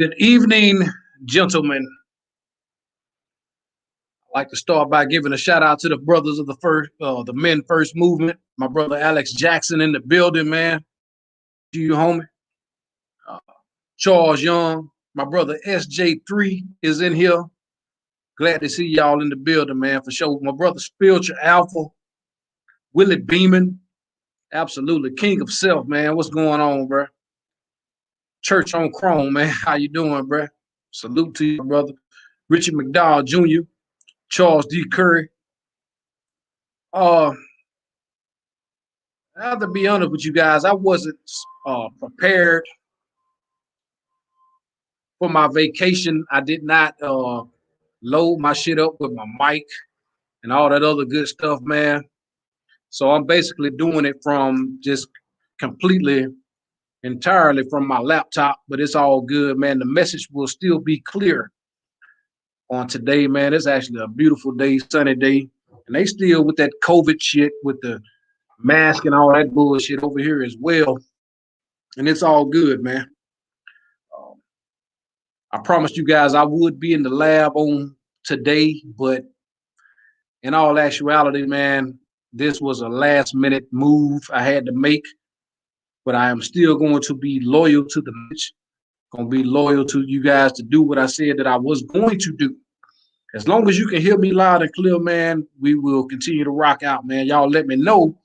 Good evening, gentlemen. I'd like to start by giving a shout out to the brothers of the Men First movement. My brother Alex Jackson in the building, man. You homie. Uh, Charles Young, my brother SJ3 is in here. Glad to see y'all in the building, man, for sure. My brother Spiritual Alpha, Willie Beeman, absolutely king of self, man. What's going on, bro? Church on Chrome, man. How you doing, bro? Salute to you, brother. Richard McDowell Jr., Charles D. Curry. I have to be honest with you guys. I wasn't prepared for my vacation. I did not load my shit up with my mic and all that other good stuff, man. So I'm basically doing it from just completely, entirely from my laptop, but it's all good, man. The message will still be clear on today, man. It's actually a beautiful day, sunny day. And they still with that COVID shit, with the mask and all that bullshit over here as well. And it's all good, man. I promised you guys I would be in the lab on today, but in all actuality, man, this was a last minute move I had to make. But I am still going to be loyal to the message, going to be loyal to you guys to do what I said that I was going to do. As long as you can hear me loud and clear, man, we will continue to rock out, man. Y'all let me know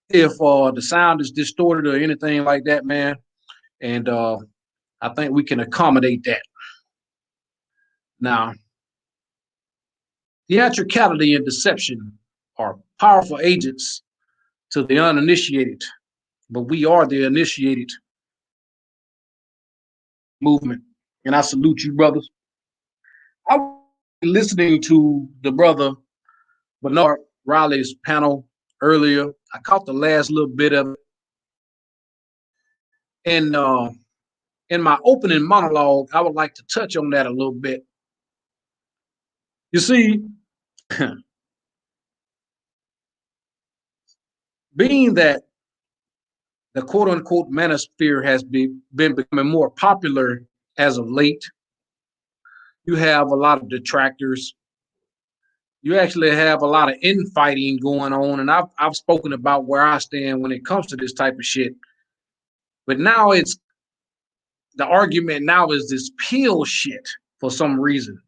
if the sound is distorted or anything like that, man. And I think we can accommodate that. Now, theatricality and deception are powerful agents to the uninitiated, but we are the initiated movement. And I salute you, brothers. I was listening to the brother Bernard Riley's panel earlier. I caught the last little bit of it. And in my opening monologue, I would like to touch on that a little bit. You see, being that the quote unquote manosphere has been becoming more popular as of late, you have a lot of detractors. You actually have a lot of infighting going on. And I've spoken about where I stand when it comes to this type of shit. But now it's the argument now is this pill shit for some reason,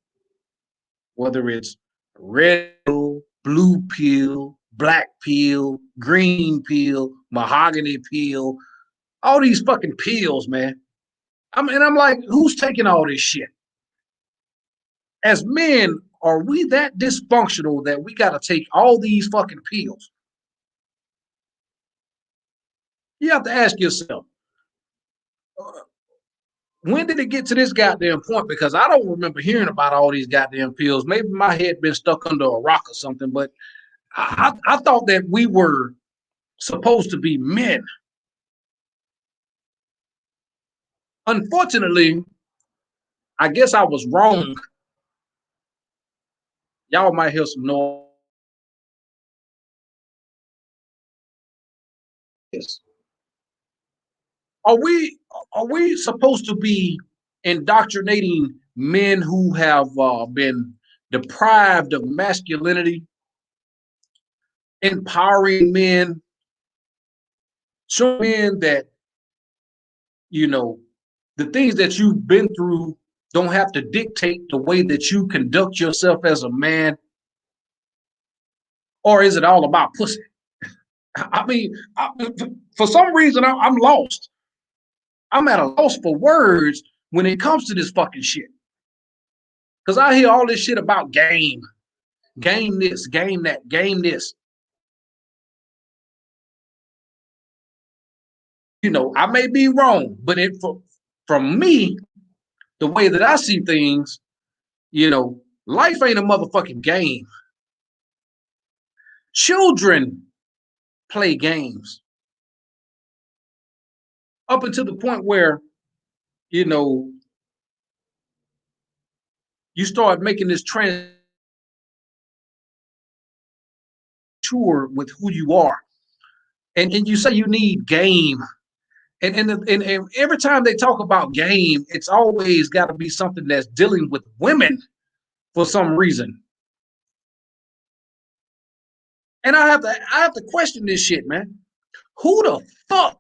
whether it's red pill, blue pill, black pill, green pill, mahogany pill, all these fucking pills, man. I'm like, who's taking all this shit? As men, are we that dysfunctional that we got to take all these fucking pills? You have to ask yourself, when did it get to this goddamn point? Because I don't remember hearing about all these goddamn pills. Maybe my head been stuck under a rock or something, but I thought that we were supposed to be men. Unfortunately, I guess I was wrong. Y'all might hear some noise. Are we supposed to be indoctrinating men who have been deprived of masculinity, empowering men, showing men that you know the things that you've been through don't have to dictate the way that you conduct yourself as a man? Or is it all about pussy? I mean, for some reason, I'm lost. I'm at a loss for words when it comes to this fucking shit. Because I hear all this shit about game this, game that, game this. I may be wrong, but from me, the way that I see things, life ain't a motherfucking game. Children play games up until the point where, you know, you start making this transition with who you are. And you say you need game. And every time they talk about game, it's always got to be something that's dealing with women for some reason. And I have to question this shit, man. Who the fuck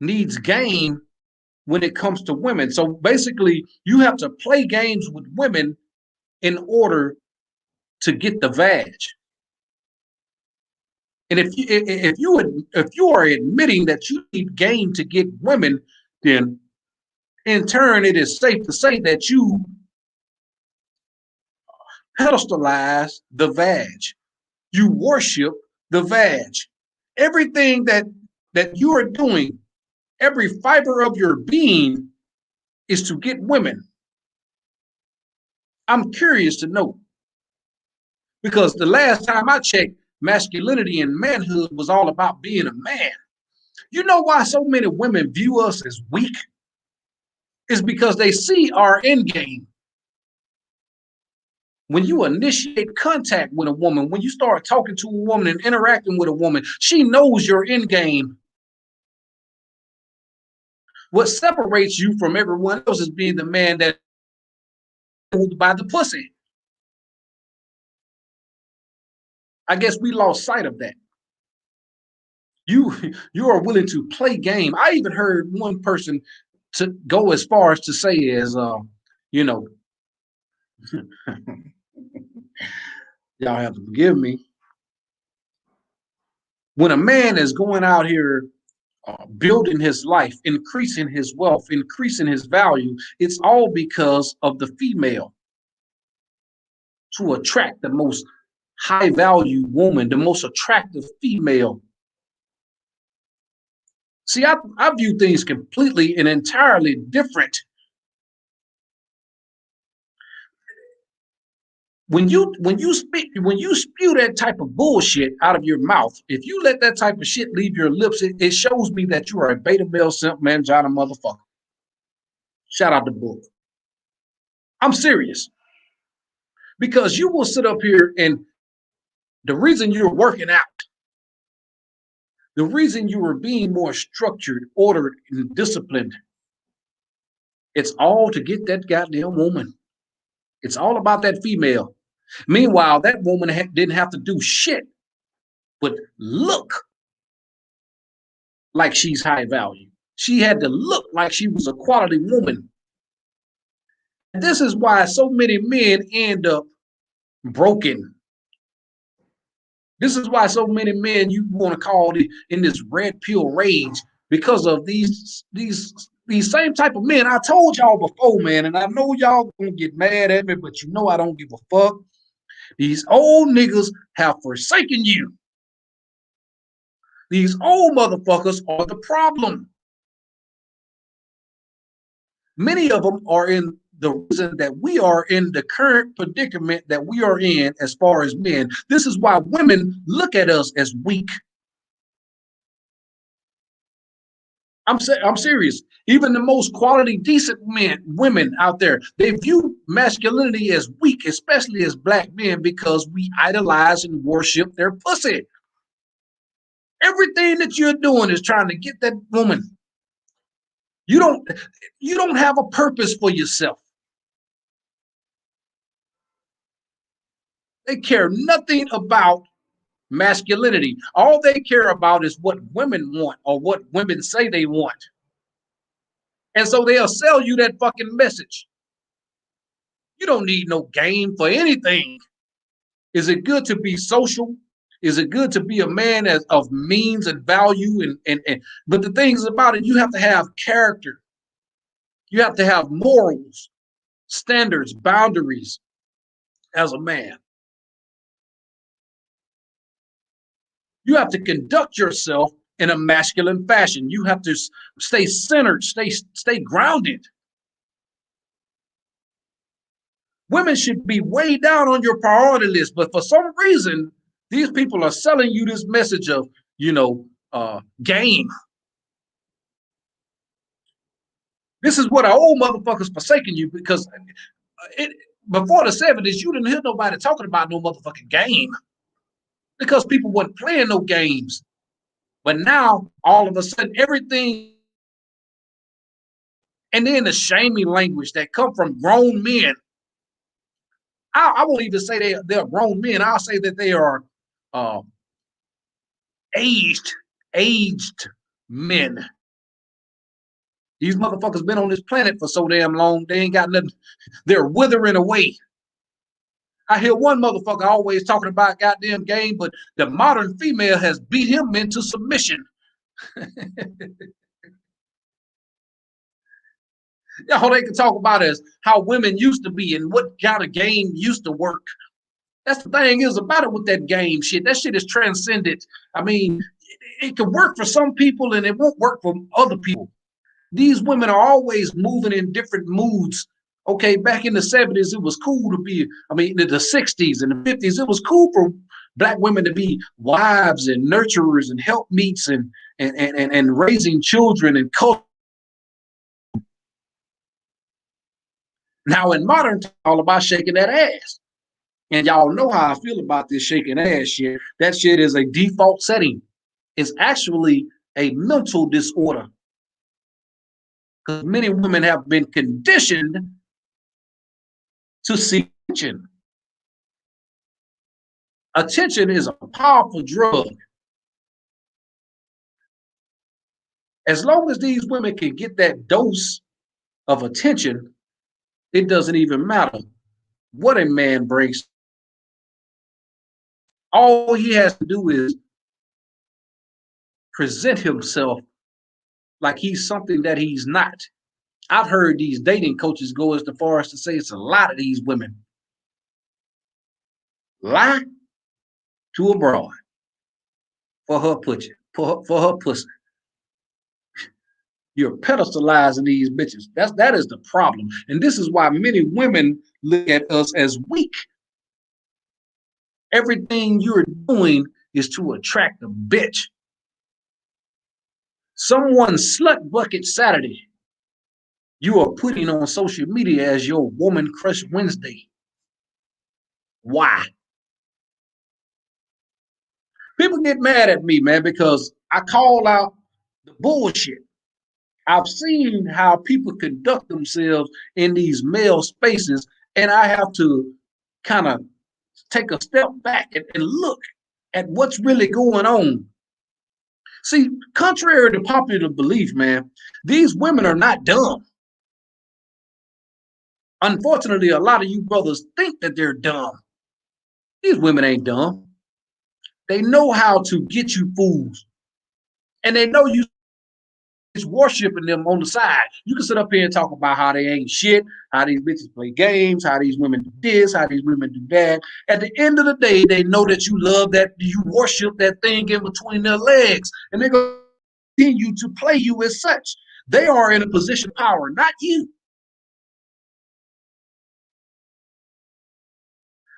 needs game when it comes to women? So basically, you have to play games with women in order to get the vag. And if you are admitting that you need game to get women, then in turn, it is safe to say that you pedestalize the vag. You worship the vag. Everything that you are doing, every fiber of your being, is to get women. I'm curious to know, because the last time I checked, masculinity and manhood was all about being a man. You know why so many women view us as weak? Is because they see our end game. When you initiate contact with a woman, when you start talking to a woman and interacting with a woman, she knows your end game. What separates you from everyone else is being the man that moved by the pussy. I guess we lost sight of that. You are willing to play game. I even heard one person to go as far as to say you know, y'all have to forgive me. When a man is going out here building his life, increasing his wealth, increasing his value, it's all because of the female, to attract the most high value woman, the most attractive female. See, I view things completely and entirely different. when you spew that type of bullshit out of your mouth, if you let that type of shit leave your lips, it shows me that you are a beta male simp mangina motherfucker. Shout out the book. I'm serious. Because you will sit up here and the reason you're working out, the reason you are being more structured, ordered, and disciplined, it's all to get that goddamn woman. It's all about that female. Meanwhile, that woman didn't have to do shit but look like she's high value. She had to look like she was a quality woman. And this is why so many men end up broken. This is why so many men you want to call in this red pill rage because of these same type of men. I told y'all before, man, and I know y'all gonna get mad at me, but you know I don't give a fuck. These old niggas have forsaken you. These old motherfuckers are the problem. Many of them are in the reason that we are in the current predicament that we are in as far as men. This is why women look at us as weak. I'm serious. Even the most quality, decent women out there, they view masculinity as weak, especially as black men, because we idolize and worship their pussy. Everything that you're doing is trying to get that woman. You don't have a purpose for yourself. They care nothing about masculinity. All they care about is what women want or what women say they want. And so they'll sell you that fucking message. You don't need no game for anything. Is it good to be social? Is it good to be a man of means and value? And but the things about it, you have to have character. You have to have morals, standards, boundaries as a man. You have to conduct yourself in a masculine fashion. You have to stay centered, stay grounded. Women should be way down on your priority list, but for some reason, these people are selling you this message of, game. This is what our old motherfuckers forsaking you because before the 70s, you didn't hear nobody talking about no motherfucking game because people weren't playing no games. But now, all of a sudden, everything, and then the shaming language that come from grown men. I won't even say they're grown men. I'll say that they are aged men. These motherfuckers been on this planet for so damn long, they ain't got nothing. They're withering away. I hear one motherfucker always talking about goddamn game, but the modern female has beat him into submission. All they can talk about is how women used to be and what kind of game used to work. That's the thing is about it with that game shit. That shit is transcendent. I mean, it can work for some people and it won't work for other people. These women are always moving in different moods. Okay, back in the 70s, it was cool to be, in the 60s and the 50s, it was cool for black women to be wives and nurturers and helpmeets and raising children and culture. Now in modern time, all about shaking that ass. And y'all know how I feel about this shaking ass shit. That shit is a default setting. It's actually a mental disorder. Because many women have been conditioned to seek attention. Attention is a powerful drug. As long as these women can get that dose of attention, it doesn't even matter what a man brings. All he has to do is present himself like he's something that he's not. I've heard these dating coaches go as far as to say it's a lot of these women lie to a broad for her pussy, for her pussy. You're pedestalizing these bitches. That is the problem. And this is why many women look at us as weak. Everything you're doing is to attract a bitch. Someone's slut bucket Saturday, you are putting on social media as your woman crush Wednesday. Why? People get mad at me, man, because I call out the bullshit. I've seen how people conduct themselves in these male spaces, and I have to kind of take a step back and look at what's really going on. See, contrary to popular belief, man, these women are not dumb. Unfortunately, a lot of you brothers think that they're dumb. These women ain't dumb. They know how to get you fools, and they know you is worshiping them on the side. You can sit up here and talk about how they ain't shit, how these bitches play games, how these women do this, how these women do that. At the end of the day, they know that you love that, you worship that thing in between their legs, and they're going to continue to play you as such. They are in a position of power, not you.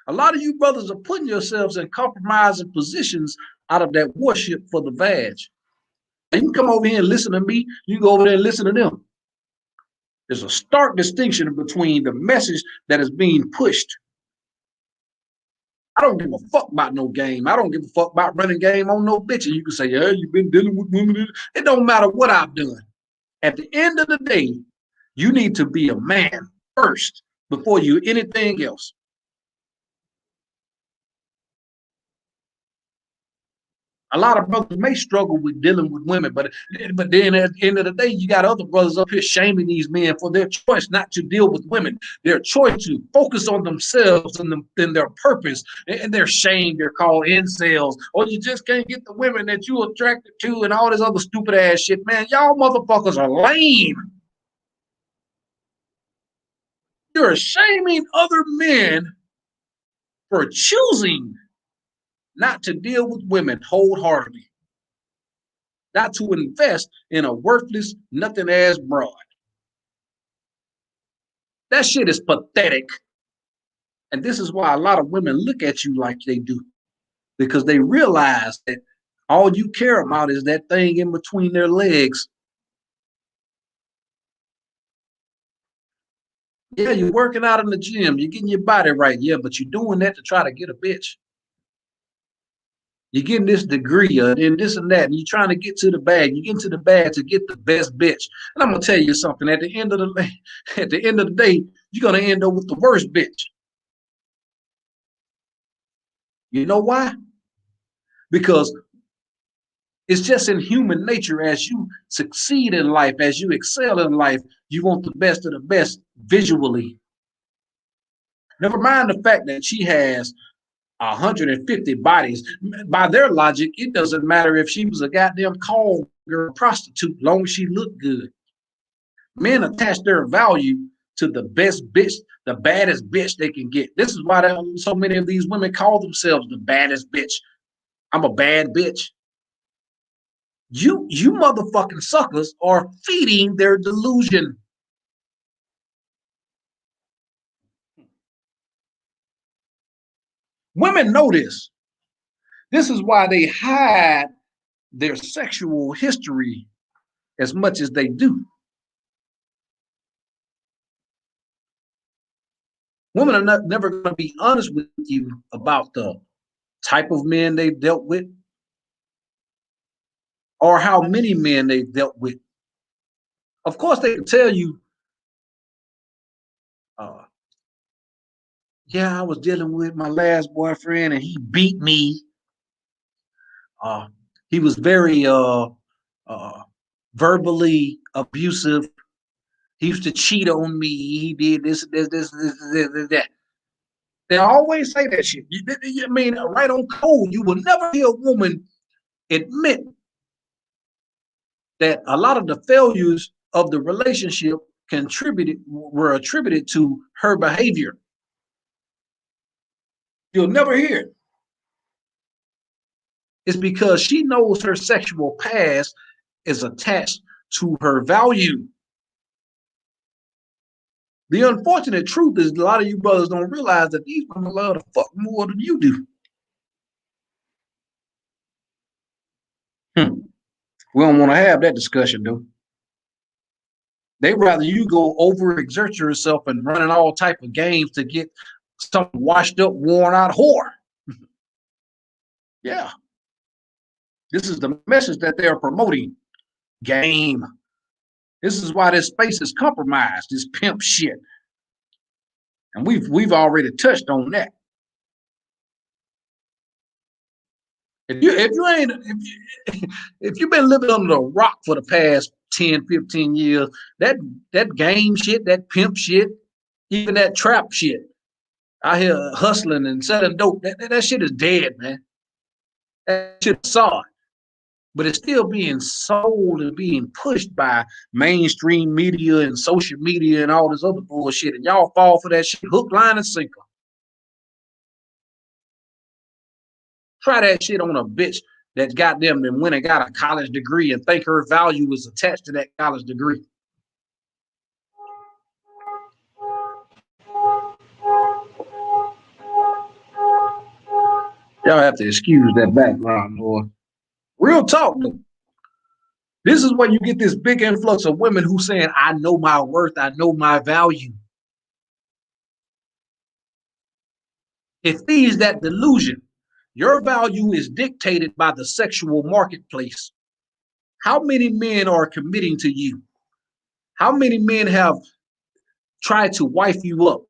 A lot of you brothers are putting yourselves in compromising positions out of that worship for the vag. You can come over here and listen to me. You go over there and listen to them. There's a stark distinction between the message that is being pushed. I don't give a fuck about no game. I don't give a fuck about running game on no bitch. And you can say, yeah, you've been dealing with women. It don't matter what I've done. At the end of the day, you need to be a man first before you anything else. A lot of brothers may struggle with dealing with women, but then at the end of the day, you got other brothers up here shaming these men for their choice not to deal with women, their choice to focus on themselves and their purpose, and they're shamed. They're called incels, or you just can't get the women that you attracted to, and all this other stupid ass shit. Man, y'all motherfuckers are lame. You're shaming other men for choosing not to deal with women wholeheartedly, not to invest in a worthless, nothing ass broad. That shit is pathetic. And this is why a lot of women look at you like they do, because they realize that all you care about is that thing in between their legs. Yeah, you're working out in the gym, you're getting your body right. Yeah, but you're doing that to try to get a bitch. You're getting this degree and this and that, and you're trying to get to the bag. You get into the bag to get the best bitch. And I'm gonna tell you something. At the end of the day, you're gonna end up with the worst bitch. You know why? Because it's just in human nature. As you succeed in life, as you excel in life, you want the best of the best visually. Never mind the fact that she has 150 bodies. By their logic, it doesn't matter if she was a goddamn call girl prostitute, as long as she looked good. Men attach their value to the best bitch, the baddest bitch they can get. This is why so many of these women call themselves the baddest bitch. I'm a bad bitch. You motherfucking suckers are feeding their delusion. Women know this. This is why they hide their sexual history as much as they do. Women are never going to be honest with you about the type of men they've dealt with or how many men they've dealt with. Of course, they can tell you, uh, yeah, I was dealing with my last boyfriend and he beat me. Uh, he was very uh, verbally abusive. He used to cheat on me. He did this, that. They always say that shit. I mean, right on code. You will never hear a woman admit that a lot of the failures of the relationship were attributed to her behavior. You'll never hear it. It's because she knows her sexual past is attached to her value. The unfortunate truth is a lot of you brothers don't realize that these women love to fuck more than you do. We don't want to have that discussion, though. They rather you go overexert yourself and running all type of games to get some washed up, worn out whore. Yeah. This is the message that they're promoting. Game. This is why this space is compromised, this pimp shit. And we've already touched on that. If you've been living under a rock for the past 10, 15 years, that game shit, that pimp shit, even that trap shit, out here hustling and selling dope, that shit is dead, man. That shit is solid. But it's still being sold and being pushed by mainstream media and social media and all this other bullshit. And y'all fall for that shit hook, line, and sinker. Try that shit on a bitch that got them and went and got a college degree and think her value is attached to that college degree. Y'all have to excuse that background, boy. Real talk, though. This is when you get this big influx of women who saying, I know my worth, I know my value. It feeds that delusion. Your value is dictated by the sexual marketplace. How many men are committing to you? How many men have tried to wife you up?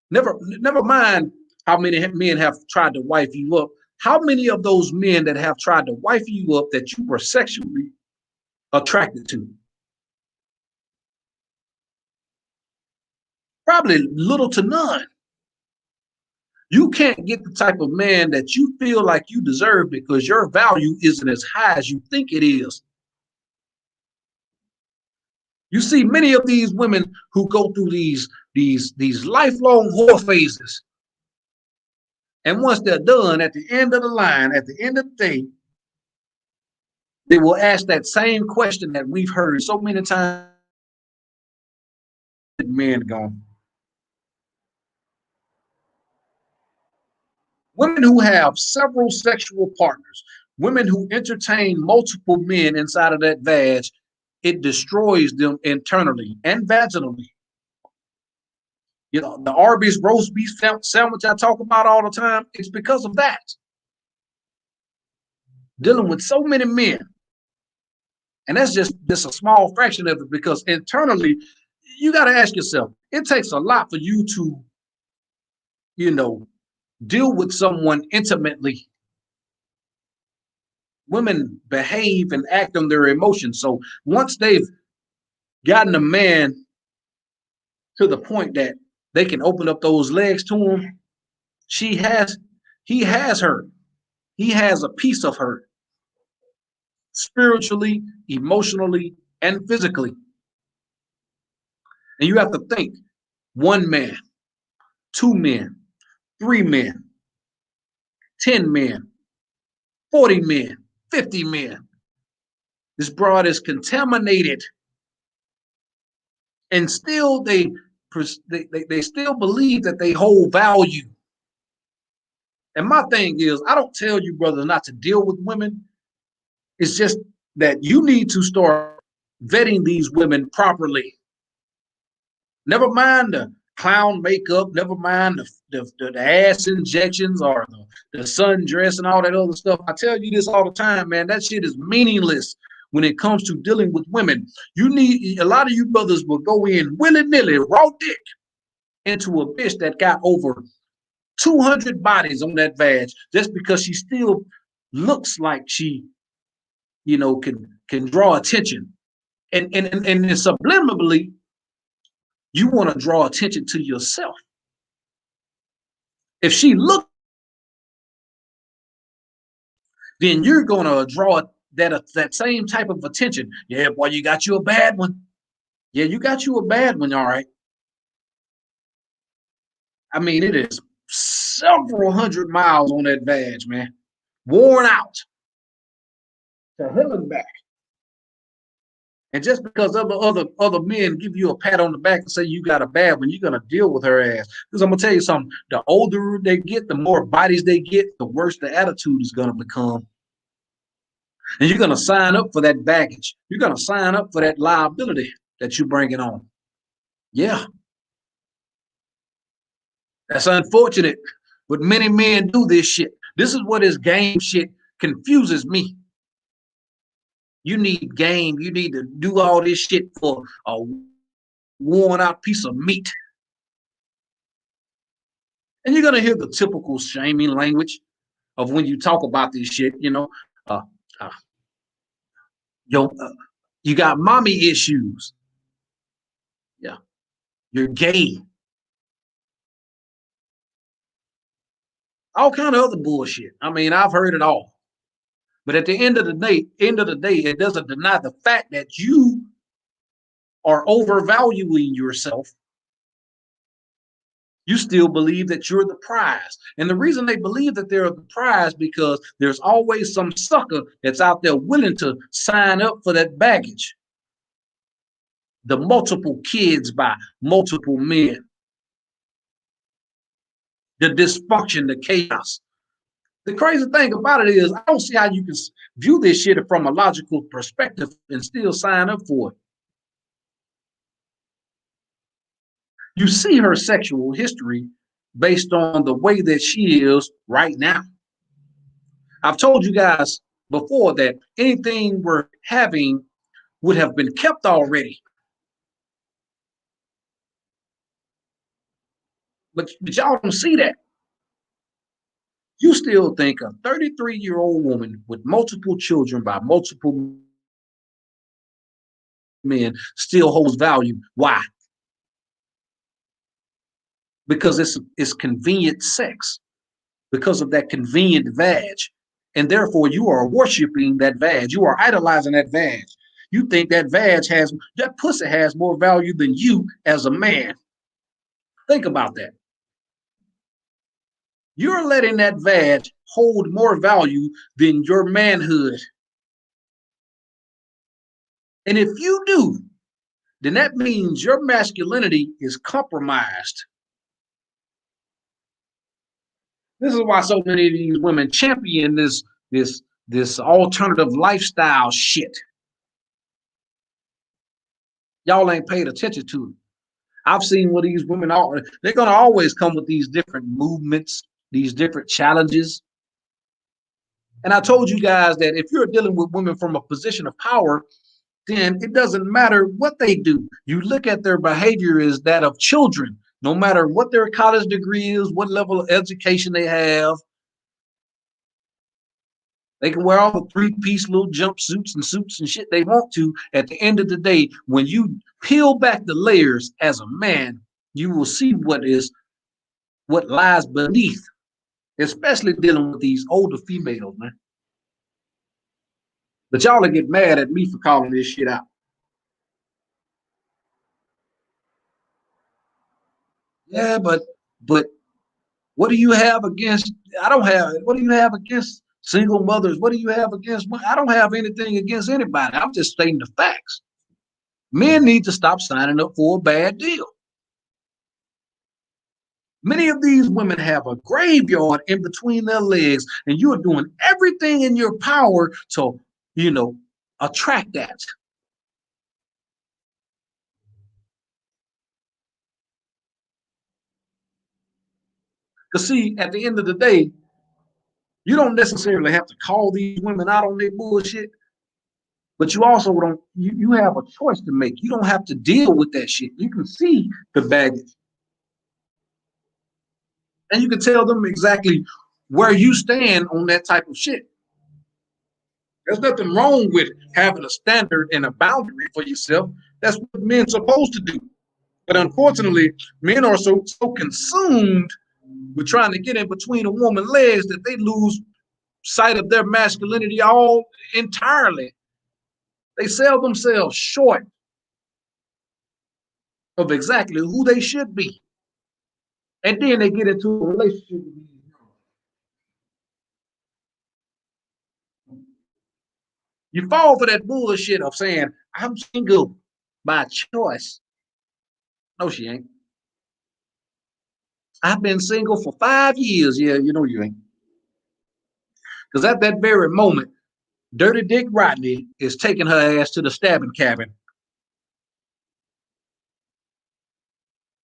Never mind how many men have tried to wife you up. How many of those men that have tried to wife you up that you were sexually attracted to? Probably little to none. You can't get the type of man that you feel like you deserve because your value isn't as high as you think it is. You see many of these women who go through these lifelong whore phases. And once they're done, at the end of the line, at the end of the day, they will ask that same question that we've heard so many times. Men gone. Women who have several sexual partners, women who entertain multiple men inside of that vag, it destroys them internally and vaginally. You know, the Arby's roast beef sandwich I talk about all the time, it's because of that. Dealing with so many men. And that's just a small fraction of it because internally, you got to ask yourself, it takes a lot for you to, deal with someone intimately. Women behave and act on their emotions. So once they've gotten a man to the point that they can open up those legs to him, he has her. He has a piece of her. Spiritually, emotionally, and physically. And you have to think, 1 man, 2 men, 3 men, 10 men, 40 men, 50 men. This broad is contaminated. And still they still believe that they hold value. And my thing is, I don't tell you, brothers, not to deal with women. It's just that you need to start vetting these women properly. Never mind the clown makeup, never mind the ass injections or the sundress and all that other stuff. I tell you this all the time, man, that shit is meaningless when it comes to dealing with women. You need, a lot of you brothers will go in willy-nilly, raw dick, into a bitch that got over 200 bodies on that vag just because she still looks like she, can draw attention. And subliminally, you want to draw attention to yourself. If she looks, then you're going to draw that same type of attention. Yeah, boy, you got you a bad one. Yeah, you got you a bad one, all right. I mean, it is several hundred miles on that vag, man. Worn out. To hell and back. And just because other men give you a pat on the back and say you got a bad one, you're gonna deal with her ass. Because I'm gonna tell you something: the older they get, the more bodies they get, the worse the attitude is gonna become. And you're going to sign up for that baggage. You're going to sign up for that liability that you're bringing on. Yeah. That's unfortunate, but many men do this shit. This is what this game shit confuses me. You need game. You need to do all this shit for a worn out piece of meat. And you're going to hear the typical shaming language of when you talk about this shit, uh, uh, yo, you got mommy issues. Yeah. You're gay. All kind of other bullshit. I mean, I've heard it all. But at the end of the day, it doesn't deny the fact that you are overvaluing yourself. You still believe that you're the prize. And the reason they believe that they're the prize because there's always some sucker that's out there willing to sign up for that baggage. The multiple kids by multiple men. The dysfunction, the chaos. The crazy thing about it is I don't see how you can view this shit from a logical perspective and still sign up for it. You see her sexual history based on the way that she is right now. I've told you guys before that anything we're having would have been kept already. But y'all don't see that. You still think a 33-year-old woman with multiple children by multiple men still holds value. Why? Because it's convenient sex, because of that convenient vag. And therefore you are worshiping that vag. You are idolizing that vag. You think that that pussy has more value than you as a man. Think about that. You're letting that vag hold more value than your manhood. And if you do, then that means your masculinity is compromised. This is why so many of these women champion this alternative lifestyle shit. Y'all ain't paid attention to it. I've seen what these women are. They're going to always come with these different movements, these different challenges. And I told you guys that if you're dealing with women from a position of power, then it doesn't matter what they do. You look at their behavior as that of children, no matter what their college degree is, what level of education they have. They can wear all the three-piece little jumpsuits and suits and shit they want to. At the end of the day, when you peel back the layers as a man, you will see what lies beneath, especially dealing with these older females, man. But y'all will get mad at me for calling this shit out. Yeah, but what do you have against? I don't have. What do you have against single mothers? What do you have against? I don't have anything against anybody. I'm just stating the facts. Men need to stop signing up for a bad deal. Many of these women have a graveyard in between their legs, and you are doing everything in your power to, attract that. Because see, at the end of the day, you don't necessarily have to call these women out on their bullshit, but you also don't, you have a choice to make. You don't have to deal with that shit. You can see the baggage. And you can tell them exactly where you stand on that type of shit. There's nothing wrong with having a standard and a boundary for yourself. That's what men's supposed to do. But unfortunately, men are so consumed with trying to get in between a woman's legs that they lose sight of their masculinity all entirely. They sell themselves short of exactly who they should be. And then they get into a relationship with these. You fall for that bullshit of saying, I'm single by choice. No, she ain't. I've been single for 5 years. Yeah, you know you ain't. Because at that very moment, Dirty Dick Rodney is taking her ass to the stabbing cabin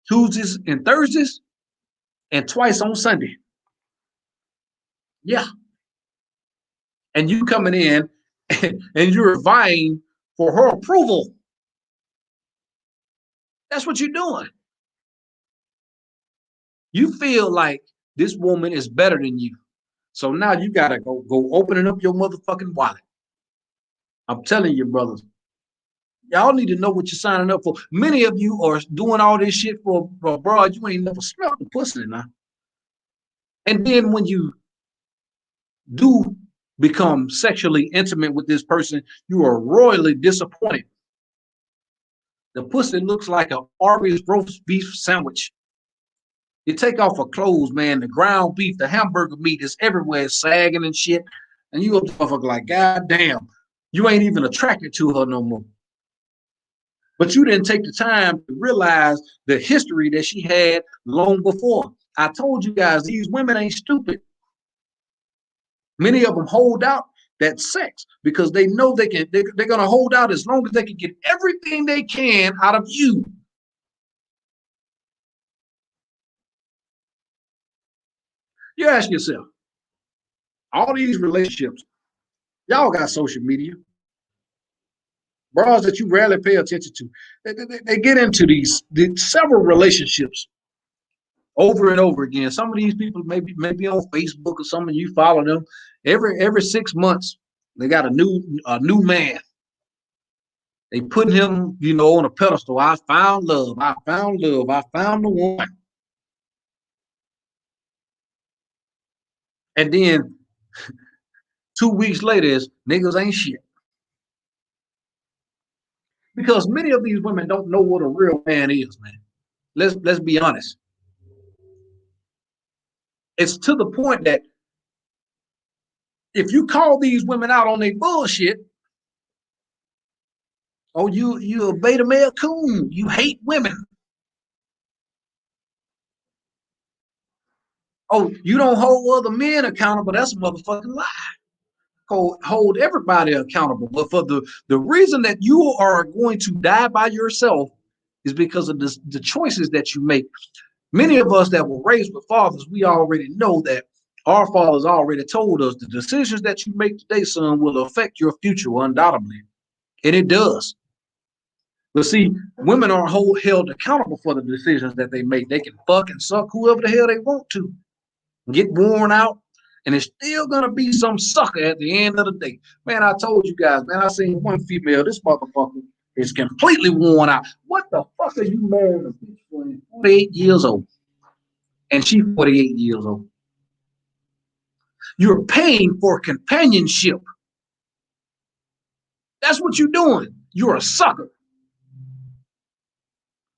Tuesdays and Thursdays and twice on Sunday. Yeah. And you coming in and you're vying for her approval. That's what you're doing. You feel like this woman is better than you. So now you gotta go opening up your motherfucking wallet. I'm telling you, brothers, y'all need to know what you're signing up for. Many of you are doing all this shit for broad. You ain't never smelled the pussy now. And then when you do become sexually intimate with this person, you are royally disappointed. The pussy looks like an Arby's roast beef sandwich. You take off her clothes, man, the ground beef, the hamburger meat is everywhere, sagging and shit. And you up like, God damn, you ain't even attracted to her no more. But you didn't take the time to realize the history that she had long before. I told you guys, these women ain't stupid. Many of them hold out that sex because they know they're going to hold out as long as they can get everything they can out of you. You ask yourself, all these relationships, y'all got social media. Bras that you rarely pay attention to. They get into these several relationships over and over again. Some of these people maybe on Facebook or some of you follow them. Every 6 months, they got a new man. They put him, on a pedestal. I found love. I found love. I found the one. And then 2 weeks later, is niggas ain't shit. Because many of these women don't know what a real man is, man. Let's be honest. It's to the point that if you call these women out on their bullshit, oh, you a beta male coon. You hate women. Oh, you don't hold other men accountable. That's a motherfucking lie. Hold everybody accountable. But for the reason that you are going to die by yourself is because of the choices that you make. Many of us that were raised with fathers, we already know that our fathers already told us the decisions that you make today, son, will affect your future undoubtedly. And it does. But see, women are held accountable for the decisions that they make. They can fuck and suck whoever the hell they want to, get worn out, and it's still gonna be some sucker at the end of the day. Man, I told you guys, man, I seen one female, this motherfucker is completely worn out. What the fuck are you marrying a bitch for 48 years old? And she's 48 years old. You're paying for companionship. That's what you're doing. You're a sucker.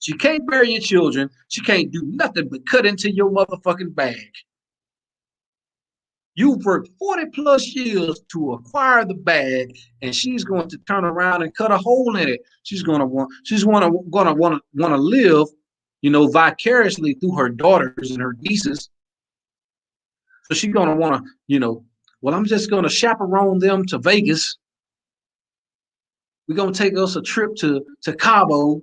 She can't bear your children. She can't do nothing but cut into your motherfucking bag. You've worked 40 plus years to acquire the bag, and she's going to turn around and cut a hole in it. She's gonna want to live, vicariously through her daughters and her nieces. So she's gonna want to, well, I'm just gonna chaperone them to Vegas. We're gonna take us a trip to Cabo.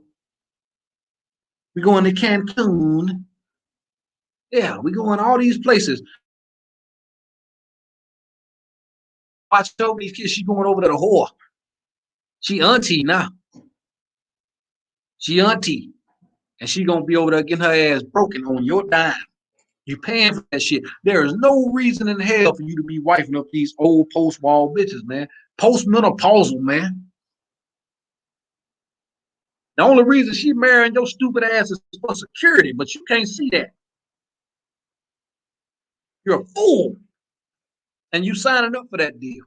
We're going to Cancun. Yeah, we're going all these places. Watch over these kids. She's going over to the whore. She auntie now. She auntie. And she gonna be over there getting her ass broken on your dime. You paying for that shit. There is no reason in hell for you to be wifing up these old post-wall bitches, man. Post-menopausal, man. The only reason she marrying your stupid ass is for security, but you can't see that. You're a fool. And you signing up for that deal.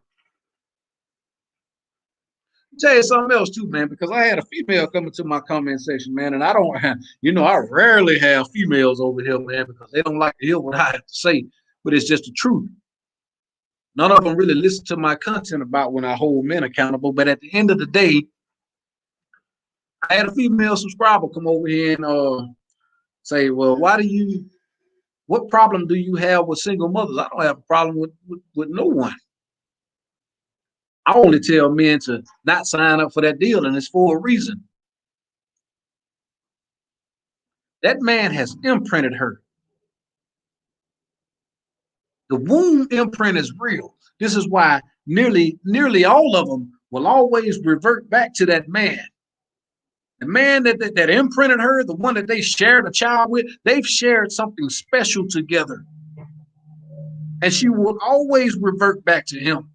I'll tell you something else too, man, because I had a female come into my comment section, man, and I don't have, I rarely have females over here, man, because they don't like to hear what I have to say, but it's just the truth. None of them really listen to my content about when I hold men accountable, but at the end of the day, I had a female subscriber come over here and say, well, what problem do you have with single mothers? I don't have a problem with no one. I only tell men to not sign up for that deal, and it's for a reason. That man has imprinted her. The womb imprint is real. This is why nearly all of them will always revert back to that man. The man that imprinted her, the one that they shared a child with, they've shared something special together. And she will always revert back to him.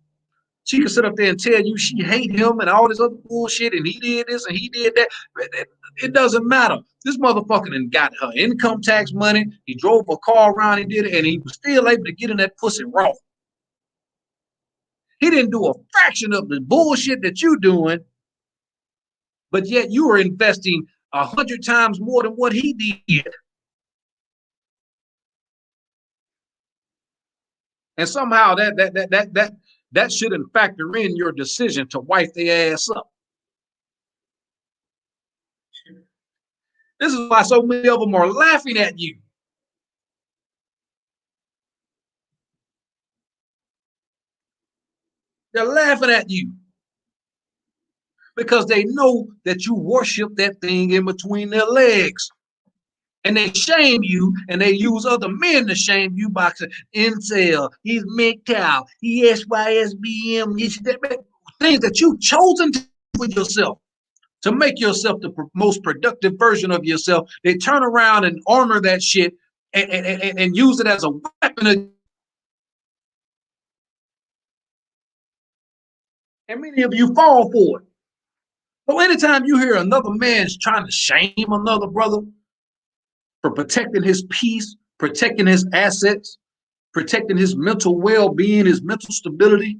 She can sit up there and tell you she hate him and all this other bullshit, and he did this and he did that. It doesn't matter. This motherfucker done got her income tax money. He drove a car around, he did it, and he was still able to get in that pussy raw. He didn't do a fraction of the bullshit that you doing, but yet you are investing 100 times more than what he did. And somehow that shouldn't factor in your decision to wife their ass up. This is why so many of them are laughing at you. They're laughing at you because they know that you worship that thing in between their legs. And they shame you, and they use other men to shame you by saying, incel, he's MGTOW, he SYSBM, things that you've chosen for yourself to make yourself the most productive version of yourself. They turn around and armor that shit and use it as a weapon. And many of you fall for it. So anytime you hear another man's trying to shame another brother for protecting his peace, protecting his assets, protecting his mental well-being, his mental stability,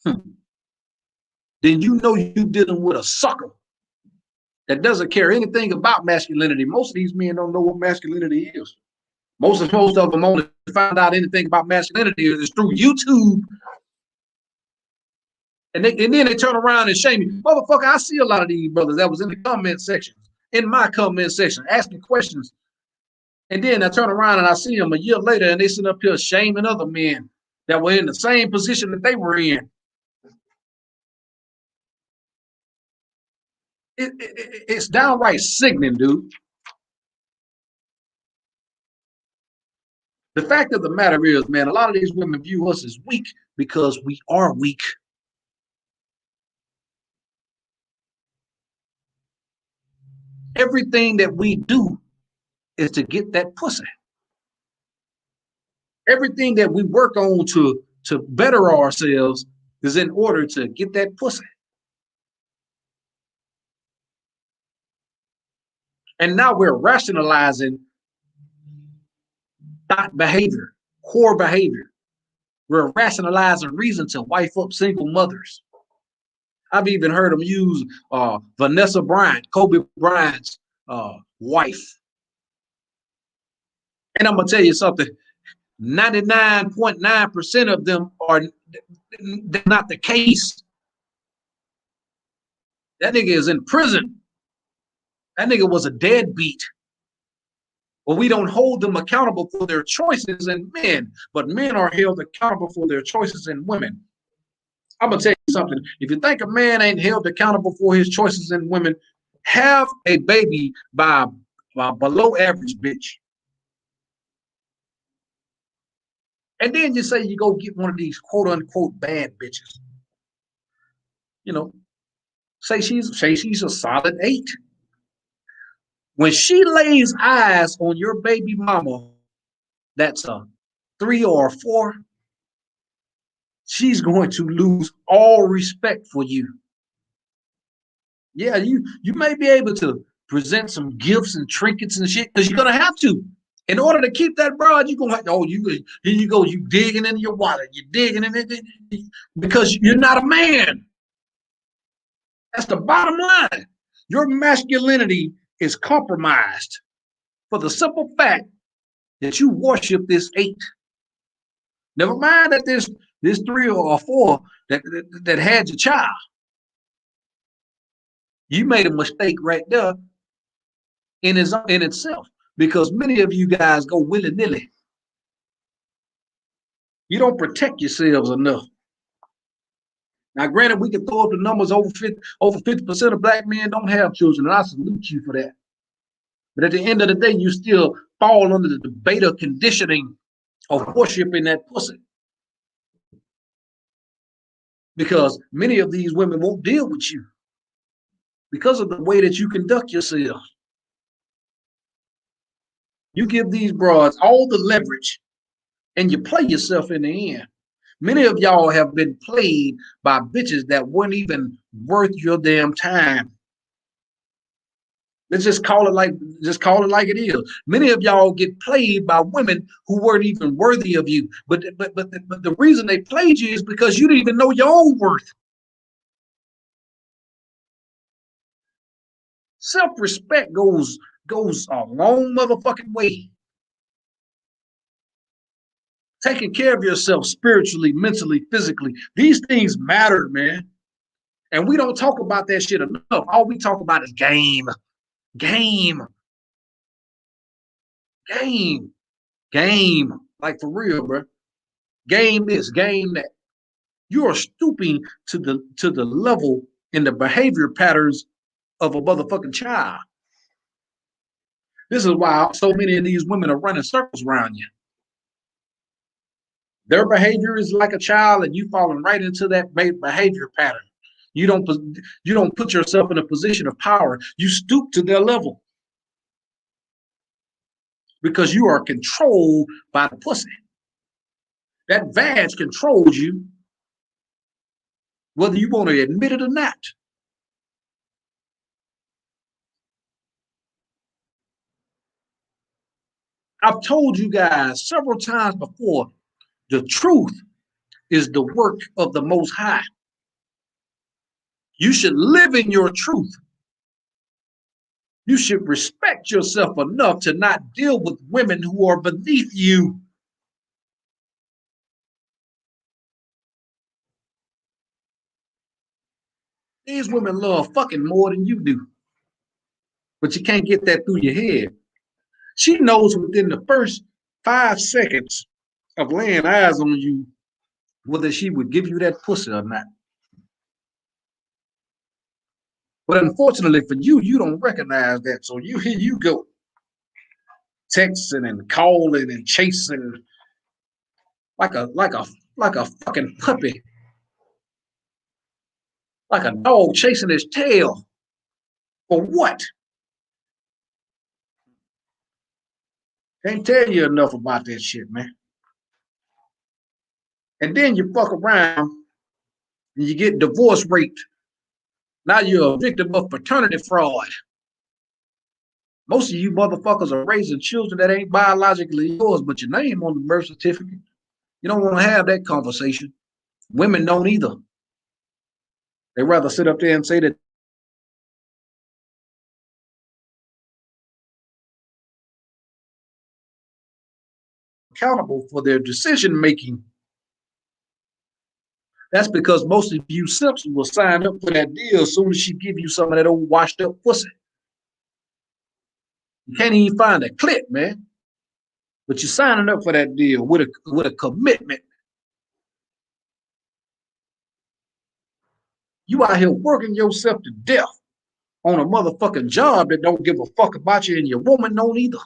then you know you're dealing with a sucker that doesn't care anything about masculinity. Most of these men don't know what masculinity is. Most of them only find out anything about masculinity is through YouTube. And then they turn around and shame me. Motherfucker, I see a lot of these brothers that was in the comment section, in my comment section, asking questions. And then I turn around and I see them a year later and they sit up here shaming other men that were in the same position that they were in. It's downright sickening, dude. The fact of the matter is, man, a lot of these women view us as weak because we are weak. Everything that we do is to get that pussy. Everything that we work on to better ourselves is in order to get that pussy. And now we're rationalizing that behavior, core behavior. We're rationalizing reason to wife up single mothers. I've even heard them use Vanessa Bryant, Kobe Bryant's wife. And I'm going to tell you something, 99.9% of them are not the case. That nigga is in prison. That nigga was a deadbeat. Well, we don't hold them accountable for their choices in men, but men are held accountable for their choices in women. I'm going to tell you something. If you think a man ain't held accountable for his choices in women, have a baby by below average bitch. And then you say you go get one of these quote unquote bad bitches. You know, say she's a solid 8. When she lays eyes on your baby mama, that's a 3 or a 4, she's going to lose all respect for you. Yeah, you may be able to present some gifts and trinkets and shit because you're gonna have to. In order to keep that broad, you're gonna have to, here you go, you digging in your wallet, you're digging in it because you're not a man. That's the bottom line. Your masculinity is compromised for the simple fact that you worship this 8. Never mind that this 3 or 4 that had your child. You made a mistake right there in itself because many of you guys go willy-nilly. You don't protect yourselves enough. Now, granted, we can throw up the numbers over 50% of black men don't have children, and I salute you for that. But at the end of the day, you still fall under the beta conditioning of worshiping that pussy. Because many of these women won't deal with you because of the way that you conduct yourself. You give these broads all the leverage and you play yourself in the end. Many of y'all have been played by bitches that weren't even worth your damn time. Let's just call it like it is. Many of y'all get played by women who weren't even worthy of you. But the reason they played you is because you didn't even know your own worth. Self-respect goes a long motherfucking way. Taking care of yourself spiritually, mentally, physically. These things matter, man. And we don't talk about that shit enough. All we talk about is game. Like for real, bro. Game this, game that. You are stooping to the level in the behavior patterns of a motherfucking child. This is why so many of these women are running circles around you. Their behavior is like a child, and you falling right into that behavior pattern. You don't put yourself in a position of power. You stoop to their level because you are controlled by the pussy. That vag controls you, whether you want to admit it or not. I've told you guys several times before, the truth is the work of the Most High. You should live in your truth. You should respect yourself enough to not deal with women who are beneath you. These women love fucking more than you do. But you can't get that through your head. She knows within the first 5 seconds of laying eyes on you whether she would give you that pussy or not. But unfortunately for you, you don't recognize that. So here you go, texting and calling and chasing like a fucking puppy, like a dog chasing his tail. For what? Can't tell you enough about that shit, man. And then you fuck around and you get divorce raped. Now you're a victim of paternity fraud. Most of you motherfuckers are raising children that ain't biologically yours, but your name on the birth certificate. You don't want to have that conversation. Women don't either. They rather sit up there and say that accountable for their decision making. That's because most of you simps will sign up for that deal as soon as she give you some of that old washed up pussy. You can't even find a clip, man. But you're signing up for that deal with a commitment. You out here working yourself to death on a motherfucking job that don't give a fuck about you, and your woman don't either.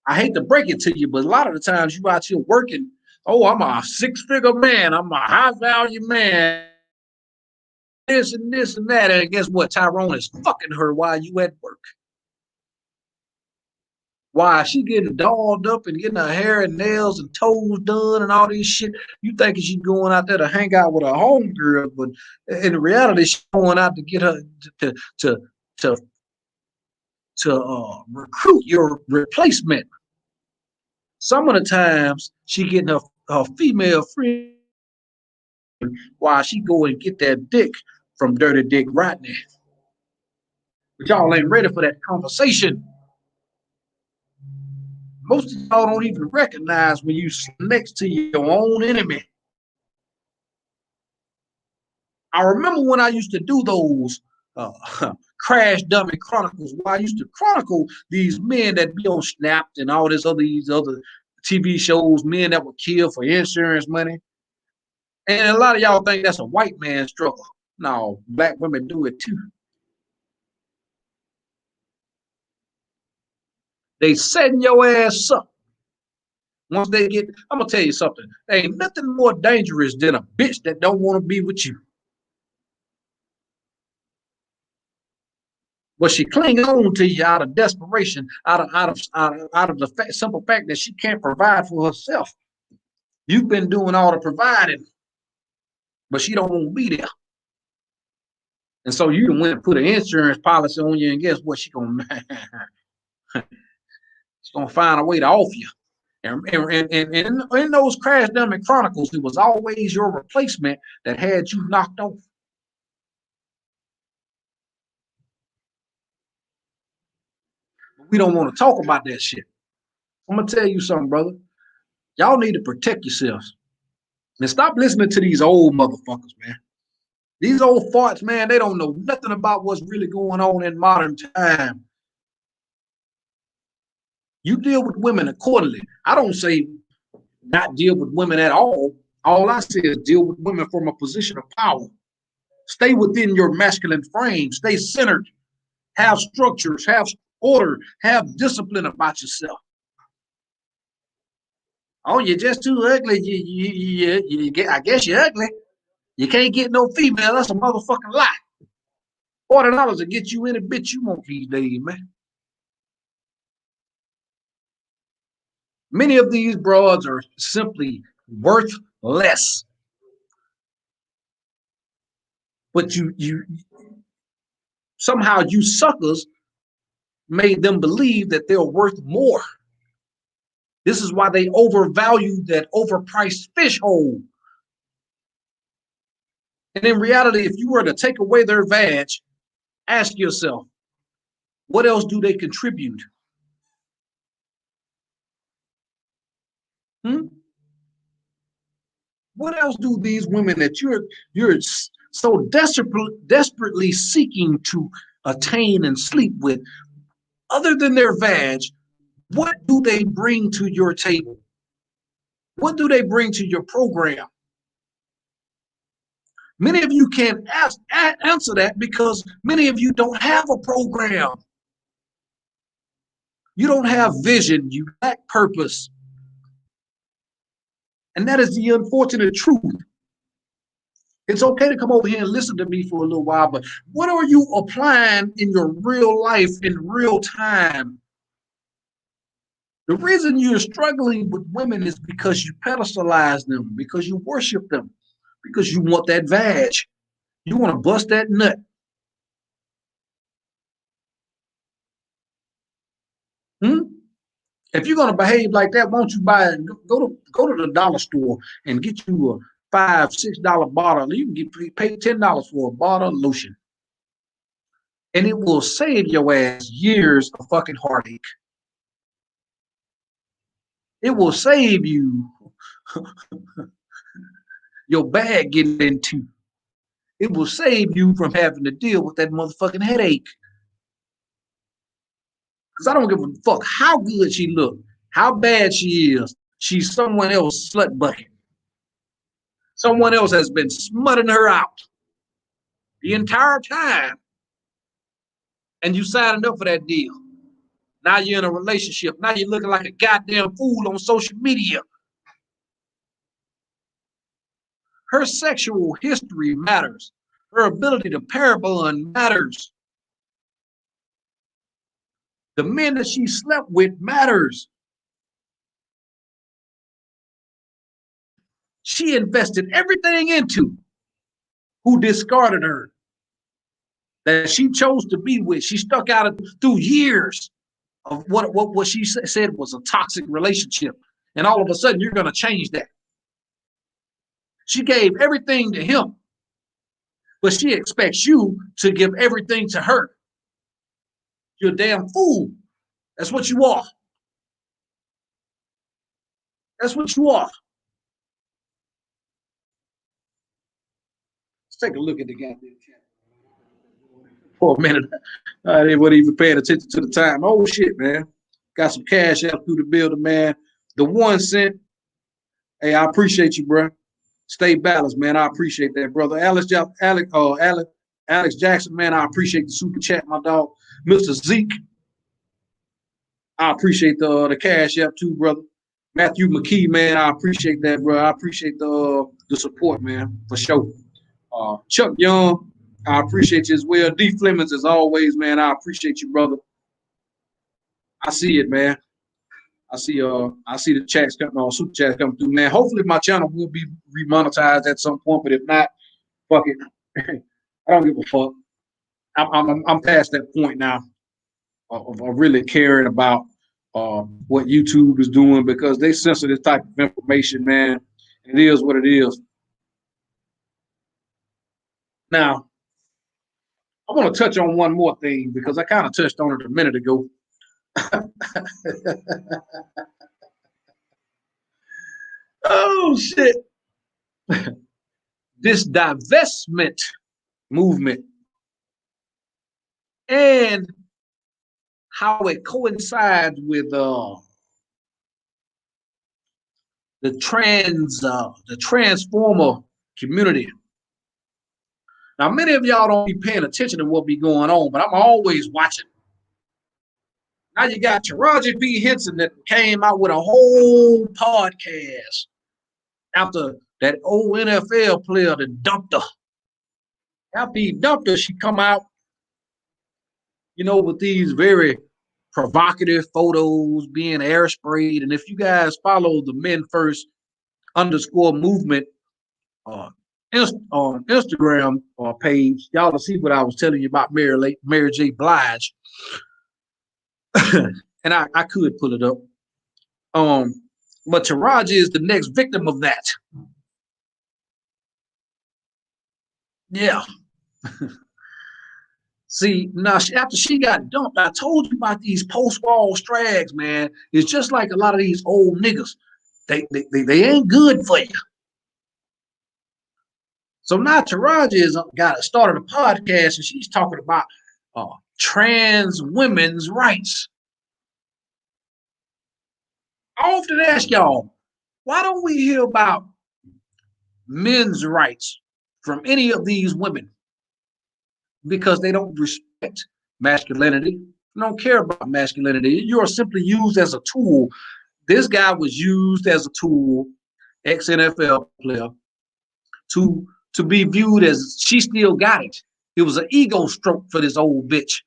I hate to break it to you, but a lot of the times you out here working, oh, I'm a 6-figure man, I'm a high value man, this and this and that, and guess what? Tyrone is fucking her while you at work. Why she getting dolled up and getting her hair and nails and toes done and all this shit? You thinking she's going out there to hang out with her homegirl, but in reality, she's going out to get her to recruit your replacement. Some of the times she getting her female friend while she go and get that dick from Dirty Dick Rodney. But y'all ain't ready for that conversation. Most of y'all don't even recognize when you next to your own enemy. I remember when I used to do those Crash Dummy Chronicles, where I used to chronicle these men that be on Snapped and all these other TV shows, men that were killed for insurance money. And a lot of y'all think that's a white man struggle. No, black women do it too. They setting your ass up. Once they get, I'm gonna tell you something. There ain't nothing more dangerous than a bitch that don't want to be with you. But she cling on to you out of desperation, out of the simple fact that she can't provide for herself. You've been doing all the providing, but she don't want to be there. And so you went and put an insurance policy on you, and guess what? She's gonna find a way to off you. And in those Crash Dummy Chronicles, it was always your replacement that had you knocked off. But we don't want to talk about that shit. I'm gonna tell you something, brother. Y'all need to protect yourselves. And stop listening to these old motherfuckers, man. These old farts, man, they don't know nothing about what's really going on in modern time. You deal with women accordingly. I don't say not deal with women at all. All I say is deal with women from a position of power. Stay within your masculine frame. Stay centered. Have structures. Have order. Have discipline about yourself. Oh, you're just too ugly. I guess you're ugly. You can't get no female. That's a motherfucking lie. $40 to get you any bitch you want these days, man. Many of these broads are simply worth less. But you somehow you suckers made them believe that they're worth more. This is why they overvalue that overpriced fish hole. And in reality, if you were to take away their vag, ask yourself, what else do they contribute? What else do these women that you're so desperately seeking to attain and sleep with, other than their vag, what do they bring to your table? What do they bring to your program? Many of you can't answer that because many of you don't have a program. You don't have vision. You lack purpose. And that is the unfortunate truth. It's okay to come over here and listen to me for a little while, but what are you applying in your real life in real time? The reason you're struggling with women is because you pedestalize them, because you worship them, because you want that vag. You want to bust that nut. If you're gonna behave like that, won't you go to the dollar store and get you a $5-6 bottle? You can pay $10 for a bottle of lotion, and it will save your ass years of fucking heartache. It will save you your bag getting into. It will save you from having to deal with that motherfucking headache. Because I don't give a fuck how good she looks, how bad she is. She's someone else's slut bucket. Someone else has been smutting her out the entire time. And you signed up for that deal. Now you're in a relationship. Now you're looking like a goddamn fool on social media. Her sexual history matters. Her ability to pair bond matters. The men that she slept with matters. She invested everything into who discarded her, that she chose to be with. She stuck out through years of what she said was a toxic relationship. And all of a sudden, you're going to change that. She gave everything to him, but she expects you to give everything to her. You're a damn fool. That's what you are. That's what you are. Let's take a look at the goddamn chat for a minute. They weren't even paying attention to the time. Oh shit, man. Got some cash out through the building, man. The 1 cent. Hey, I appreciate you, bro. Stay balanced, man. I appreciate that, brother. Alex Jackson, man. I appreciate the super chat, my dog. Mr. Zeke, I appreciate the cash app too, brother. Matthew McKee, man. I appreciate that, bro. I appreciate the support, man, for sure. Chuck Young, I appreciate you as well. D Flemings, as always, man. I appreciate you, brother. I see it, man. I see the chats coming, super chats coming through, man. Hopefully my channel will be remonetized at some point, but if not, fuck it. I don't give a fuck. I'm past that point now of really caring about what YouTube is doing, because they censor this type of information, man. It is what it is. Now, I want to touch on one more thing, because I kind of touched on it a minute ago. Oh shit. This divestment movement and how it coincides with the transformer community. Now, many of y'all don't be paying attention to what be going on, but I'm always watching. Now you got Taraji P. Henson that came out with a whole podcast after that old NFL player that dumped her. After he dumped her, she come out, with these very provocative photos being air sprayed. And if you guys follow the Men First _ movement on Instagram page, y'all will see what I was telling you about Mary J. Blige. And I could pull it up. But Taraji is the next victim of that. Yeah. See, now after she got dumped, I told you about these post-wall strags, man. It's just like a lot of these old niggas. They ain't good for you. So now Taraji has started a podcast, and she's talking about trans women's rights. I often ask y'all, why don't we hear about men's rights from any of these women? Because they don't respect masculinity. They don't care about masculinity. You are simply used as a tool. This guy was used as a tool, ex-NFL player, to be viewed as she still got it. It was an ego stroke for this old bitch.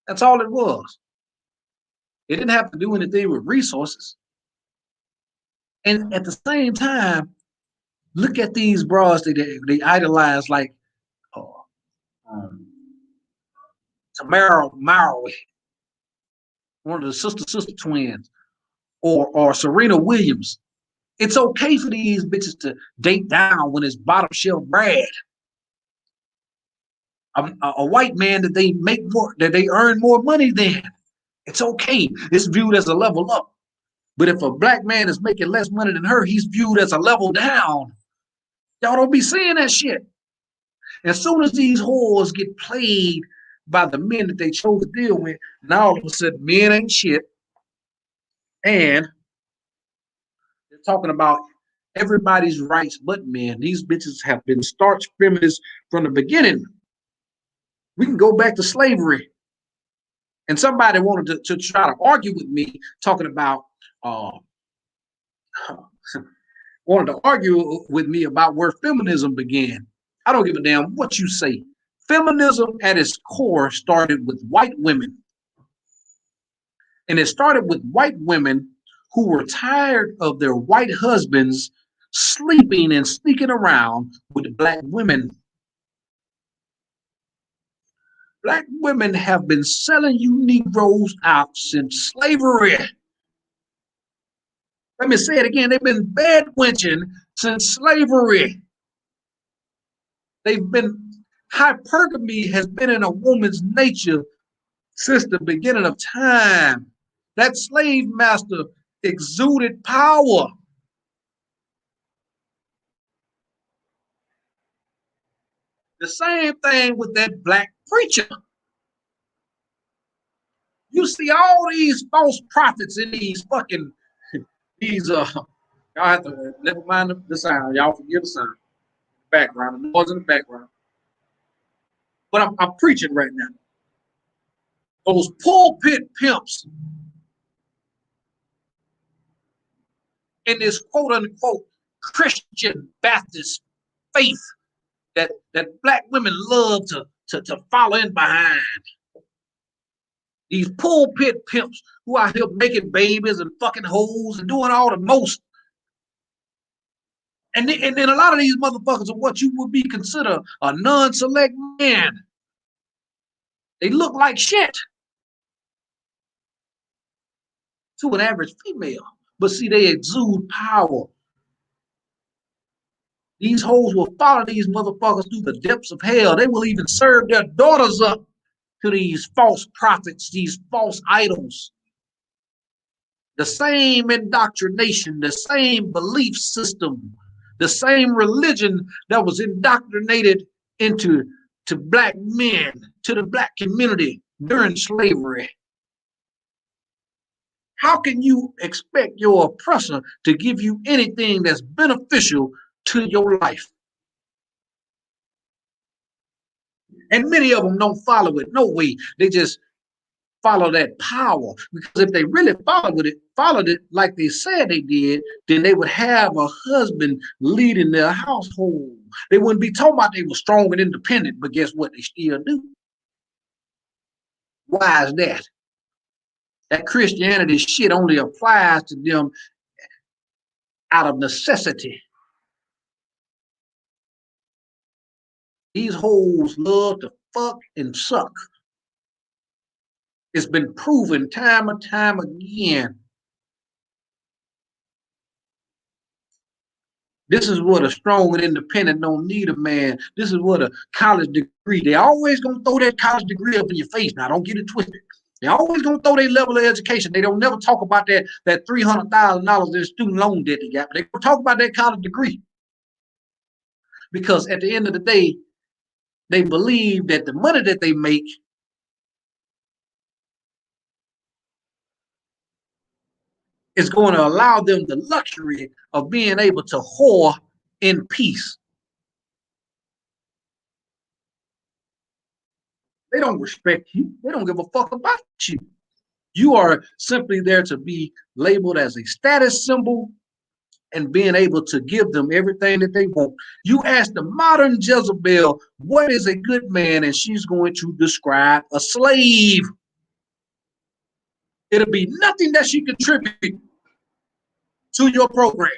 That's all it was. It didn't have to do anything with resources. And at the same time, look at these bras they idolize, like Tamara Mowry, one of the sister twins, or Serena Williams. It's okay for these bitches to date down when it's bottom shelf Brad. A white man that they earn more money than. It's okay. It's viewed as a level up. But if a black man is making less money than her, he's viewed as a level down. Y'all don't be saying that shit. As soon as these whores get played by the men that they chose to deal with, now all of a sudden men ain't shit. And they're talking about everybody's rights but men. These bitches have been starch feminists from the beginning. We can go back to slavery. And somebody wanted to try to argue with me, talking about wanted to argue with me about where feminism began. I don't give a damn what you say. Feminism at its core started with white women. And it started with white women who were tired of their white husbands sleeping and sneaking around with black women. Black women have been selling you Negroes out since slavery. Let me say it again. They've been bed wenching since slavery. Hypergamy has been in a woman's nature since the beginning of time. That slave master exuded power. The same thing with that black preacher. You see all these false prophets in these Y'all have to never mind the sound. Y'all forgive the sound. Background, the noise in the background. But I'm preaching right now. Those pulpit pimps in this quote unquote Christian Baptist faith that black women love to follow in behind. These pulpit pimps who out here making babies and fucking hoes and doing all the most. And then a lot of these motherfuckers are what you would be considered a non-select man. They look like shit to an average female. But see, they exude power. These hoes will follow these motherfuckers through the depths of hell. They will even serve their daughters up to these false prophets, these false idols. The same indoctrination, the same belief system, the same religion that was indoctrinated into black men, to the black community during slavery. How can you expect your oppressor to give you anything that's beneficial to your life? And many of them don't follow it. No way. They just follow that power. Because if they really followed it like they said they did, then they would have a husband leading their household. They wouldn't be talking about they were strong and independent, but guess what? They still do. Why is that? That Christianity shit only applies to them out of necessity. These hoes love to fuck and suck. It's been proven time and time again. This is what a strong and independent don't need a man. This is what a college degree. They always gonna throw that college degree up in your face. Now, don't get it twisted. They always gonna throw their level of education. They don't never talk about that $300,000 in student loan debt they got. But they gonna talk about that college degree. Because at the end of the day, they believe that the money that they make is going to allow them the luxury of being able to whore in peace. They don't respect you. They don't give a fuck about you. You are simply there to be labeled as a status symbol and being able to give them everything that they want. You ask the modern Jezebel, what is a good man? And she's going to describe a slave. It'll be nothing that she contribute to your program.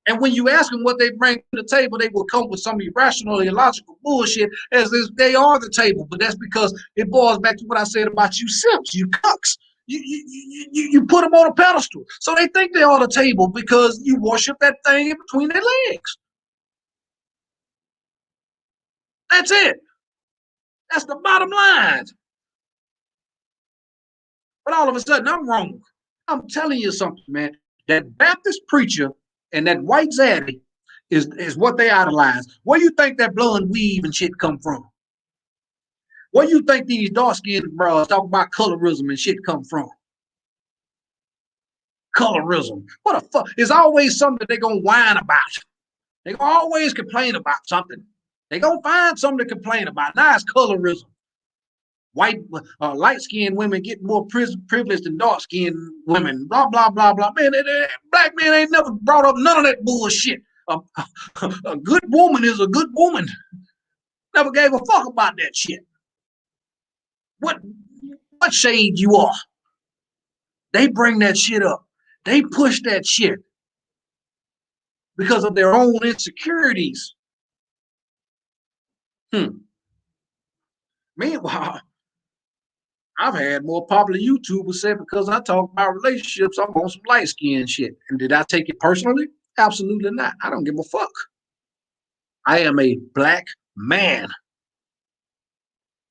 And when you ask them what they bring to the table, they will come with some irrational, illogical bullshit as if they are the table. But that's because it boils back to what I said about you simps, you cucks. You put them on a pedestal. So they think they are the table because you worship that thing in between their legs. That's it. That's the bottom line. But all of a sudden, I'm wrong. I'm telling you something, man. That Baptist preacher and that white zaddy is what they idolize. Where you think that blonde weave and shit come from? Where you think these dark-skinned bros talk about colorism and shit come from? Colorism. What the fuck? There's always something that they're going to whine about. They're going to always complain about something. They're going to find something to complain about. Now it's colorism. White, light-skinned women get more privilege than dark-skinned women. Blah, blah, blah, blah. Man, black men ain't never brought up none of that bullshit. A good woman is a good woman. Never gave a fuck about that shit. What shade you are? They bring that shit up. They push that shit because of their own insecurities. Meanwhile, I've had more popular YouTubers say because I talk about relationships, I'm on some light skin shit. And did I take it personally? Absolutely not. I don't give a fuck. I am a black man.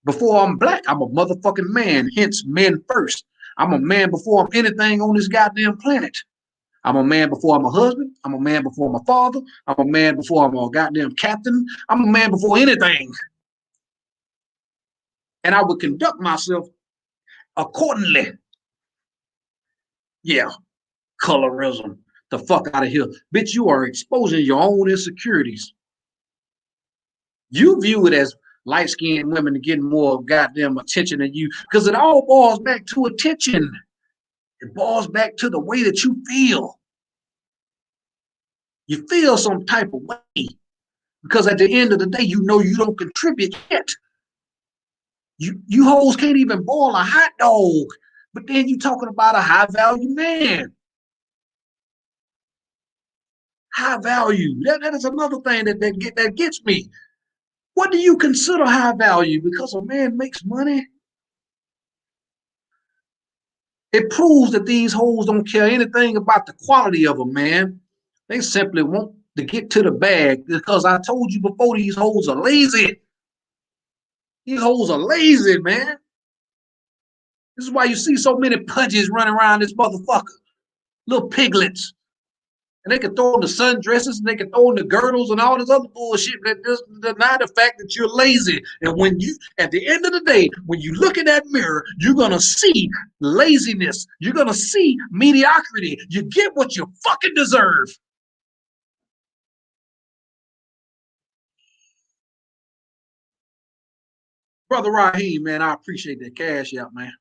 Before I'm black, I'm a motherfucking man. Hence, men first. I'm a man before I'm anything on this goddamn planet. I'm a man before I'm a husband. I'm a man before I'm a father. I'm a man before I'm a goddamn captain. I'm a man before anything. And I would conduct myself accordingly. Yeah, colorism. The fuck out of here. Bitch, you are exposing your own insecurities. You view it as light-skinned women getting more goddamn attention than you, because it all boils back to attention. It boils back to the way that you feel. You feel some type of way because at the end of the day, you know you don't contribute yet. You hoes can't even boil a hot dog, but then you talking about a high value man. High value. That is another thing that gets me. What do you consider high value? Because a man makes money? It proves that these hoes don't care anything about the quality of a man. They simply want to get to the bag, because I told you before, these hoes are lazy. These hoes are lazy, man. This is why you see so many pudges running around this motherfucker. Little piglets. And they can throw in the sundresses, and they can throw in the girdles and all this other bullshit that just deny the fact that you're lazy. And when you, at the end of the day, when you look in that mirror, you're going to see laziness. You're going to see mediocrity. You get what you fucking deserve. Brother Raheem, man, I appreciate that cash out, man.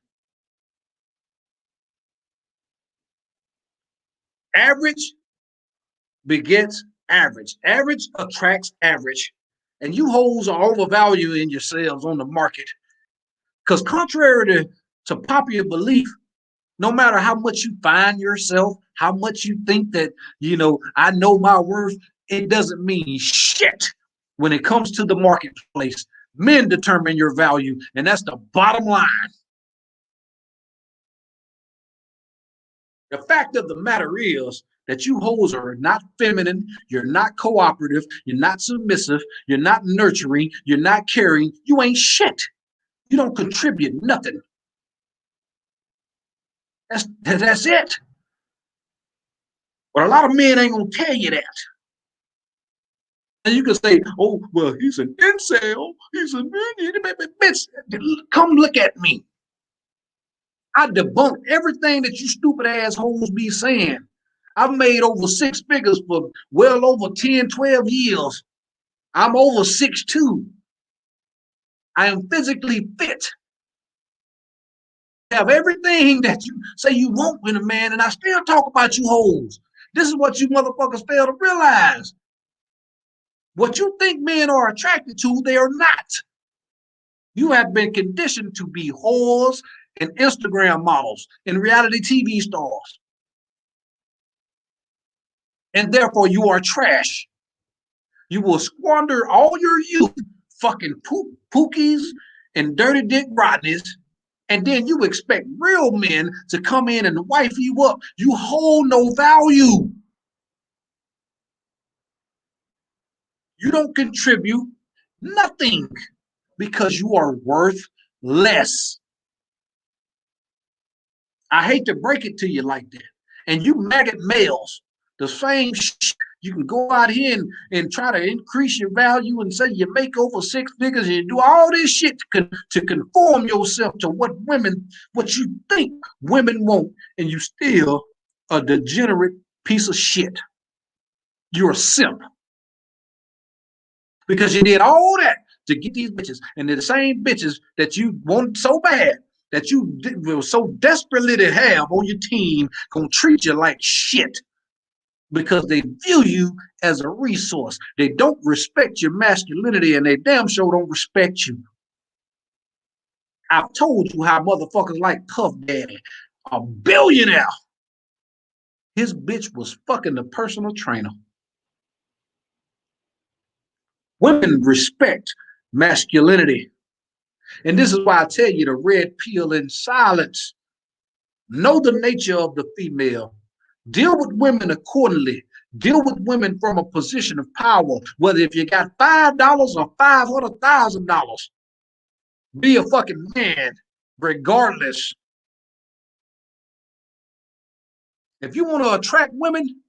Average begets average. Average attracts average. And you hoes are overvaluing yourselves on the market. Because contrary to popular belief, no matter how much you find yourself, how much you think that, I know my worth, it doesn't mean shit when it comes to the marketplace. Men determine your value, and that's the bottom line. The fact of the matter is that you hoes are not feminine, you're not cooperative, you're not submissive, you're not nurturing, you're not caring, you ain't shit. You don't contribute nothing. That's it. But a lot of men ain't gonna tell you that. And you can say, oh, well, he's an incel, he's a bitch. Come look at me. I debunked everything that you stupid assholes be saying. I've made over 6 figures for well over 10, 12 years. I'm over 6'2". I am physically fit. Have everything that you say you want in a man, and I still talk about you hoes. This is what you motherfuckers fail to realize. What you think men are attracted to, they are not. You have been conditioned to be whores and Instagram models and reality TV stars. And therefore you are trash. You will squander all your youth fucking pookies and dirty dick Rodneys, and then you expect real men to come in and wife you up. You hold no value. You don't contribute nothing because you are worth less. I hate to break it to you like that. And you maggot males, the same shit. You can go out here and try to increase your value and say you make over 6 figures and you do all this shit to conform yourself to what you think women want, and you still a degenerate piece of shit. You're a simp. Because you did all that to get these bitches, and they're the same bitches that you wanted so bad, that you were so desperately to have on your team, gonna treat you like shit because they view you as a resource. They don't respect your masculinity, and they damn sure don't respect you. I've told you how motherfuckers like Puff Daddy, a billionaire. His bitch was fucking the personal trainer. Women respect masculinity. And this is why I tell you the red pill in silence. Know the nature of the female. Deal with women accordingly. Deal with women from a position of power, whether if you got $5 or $500,000. Be a fucking man, regardless. If you want to attract women,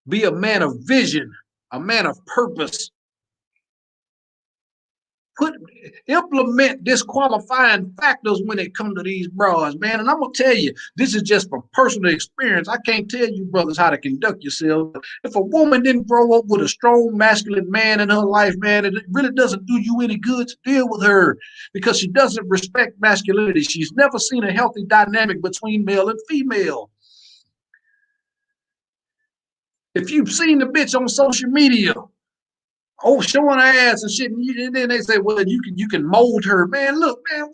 be a man of vision, a man of purpose. put implement disqualifying factors when it comes to these bras, man. And I'm gonna tell you, this is just from personal experience. I can't tell you brothers how to conduct yourself. If a woman didn't grow up with a strong masculine man in her life, man, it really doesn't do you any good to deal with her because she doesn't respect masculinity. She's never seen a healthy dynamic between male and female. If you've seen the bitch on social media, oh, showing her ass and shit, and then they say, well, you can mold her, man. Look, man,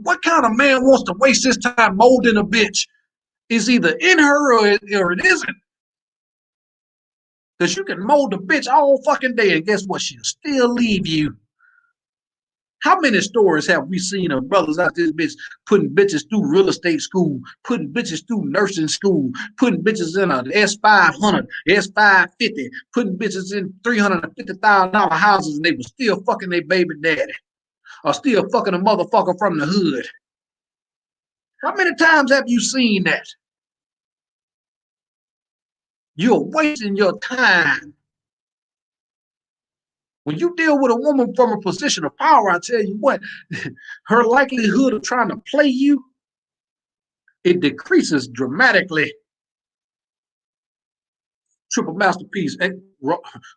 what kind of man wants to waste his time molding a bitch? It's either in her or it isn't. Because you can mold a bitch all fucking day, and guess what? She'll still leave you. How many stories have we seen of brothers out this bitch putting bitches through real estate school, putting bitches through nursing school, putting bitches in a S500, S550, putting bitches in $350,000 houses, and they were still fucking their baby daddy or still fucking a motherfucker from the hood? How many times have you seen that? You're wasting your time. When you deal with a woman from a position of power, I tell you what, her likelihood of trying to play you, it decreases dramatically. Triple masterpiece,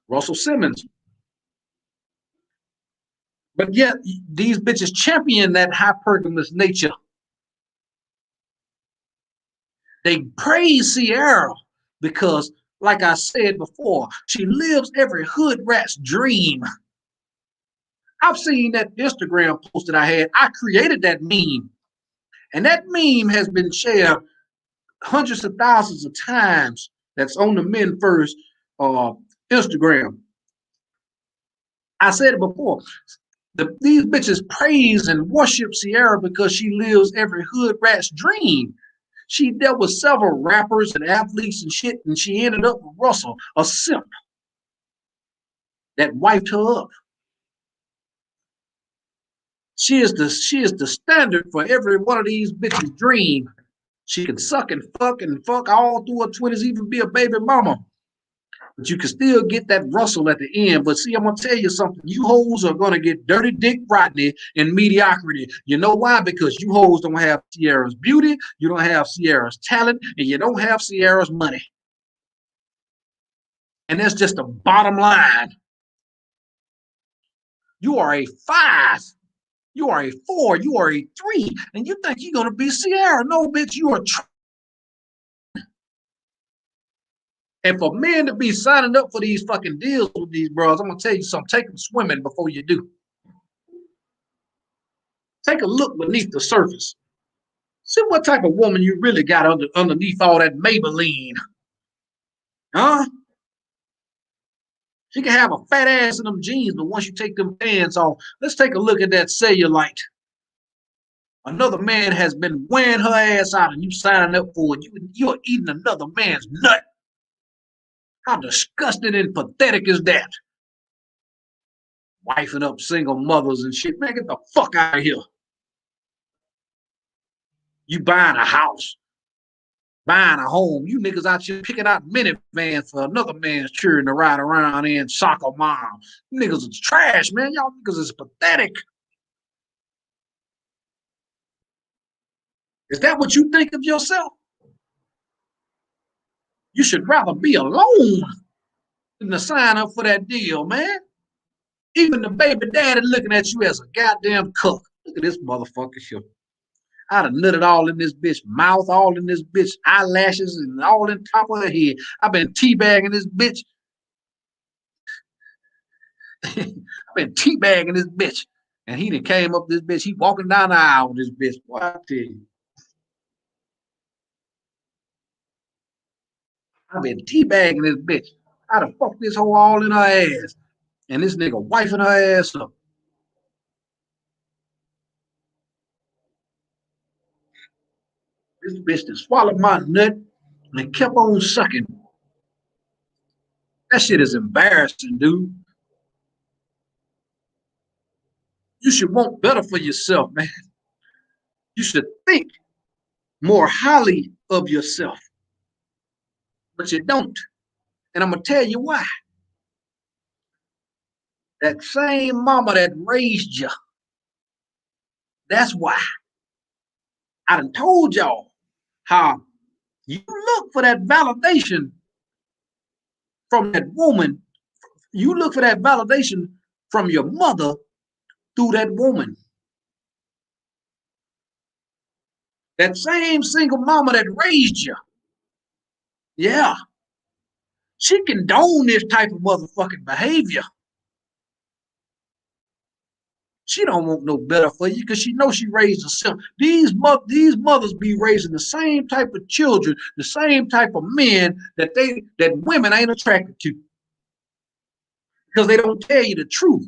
Russell Simmons. But yet, these bitches champion that hypergamous nature. They praise Ciara because, like I said before, she lives every hood rat's dream. I've seen that Instagram post that I had. I created that meme. And that meme has been shared hundreds of thousands of times. That's on the Men First Instagram. I said it before. These bitches praise and worship Ciara because she lives every hood rat's dream. She dealt with several rappers and athletes and shit, and she ended up with Russell, a simp that wiped her up. She is the standard for every one of these bitches' dream. She can suck and fuck all through her 20s, even be a baby mama. But you can still get that Russell at the end. But see, I'm gonna tell you something. You hoes are gonna get dirty dick Rodney and mediocrity. You know why? Because you hoes don't have Ciara's beauty, you don't have Ciara's talent, and you don't have Ciara's money. And that's just the bottom line. You are a 5. You are a 4. You are a 3. And you think you're gonna be Ciara. No, bitch, you are And for men to be signing up for these fucking deals with these bros, I'm gonna tell you something. Take them swimming before you do. Take a look beneath the surface. See what type of woman you really got underneath all that Maybelline. Huh? She can have a fat ass in them jeans, but once you take them pants off, let's take a look at that cellulite. Another man has been wearing her ass out and you signing up for it. You're eating another man's nut. How disgusting and pathetic is that? Wifing up single mothers and shit. Man, get the fuck out of here. You buying a house, buying a home. You niggas out here picking out minivans for another man's children to ride around in, soccer mom. You niggas is trash, man. Y'all niggas is pathetic. Is that what you think of yourself? You should rather be alone than to sign up for that deal, man. Even the baby daddy looking at you as a goddamn cook. Look at this motherfucker here. I'd have nutted all in this bitch mouth, all in this bitch eyelashes, and all in top of her head. I've been teabagging this bitch. I've been teabagging this bitch. And he done came up this bitch. He walking down the aisle with this bitch. Boy, I tell you. I've been teabagging this bitch. I'd have fucked this hoe all in her ass. And this nigga wifing her ass up. This bitch just swallowed my nut and kept on sucking. That shit is embarrassing, dude. You should want better for yourself, man. You should think more highly of yourself. But you don't. And I'm going to tell you why. That same mama that raised you. That's why I done told y'all how you look for that validation from that woman. You look for that validation from your mother through that woman. That same single mama that raised you. Yeah. She condone this type of motherfucking behavior. She don't want no better for you because she knows she raised herself. These mothers be raising the same type of children, the same type of men that women ain't attracted to. Because they don't tell you the truth.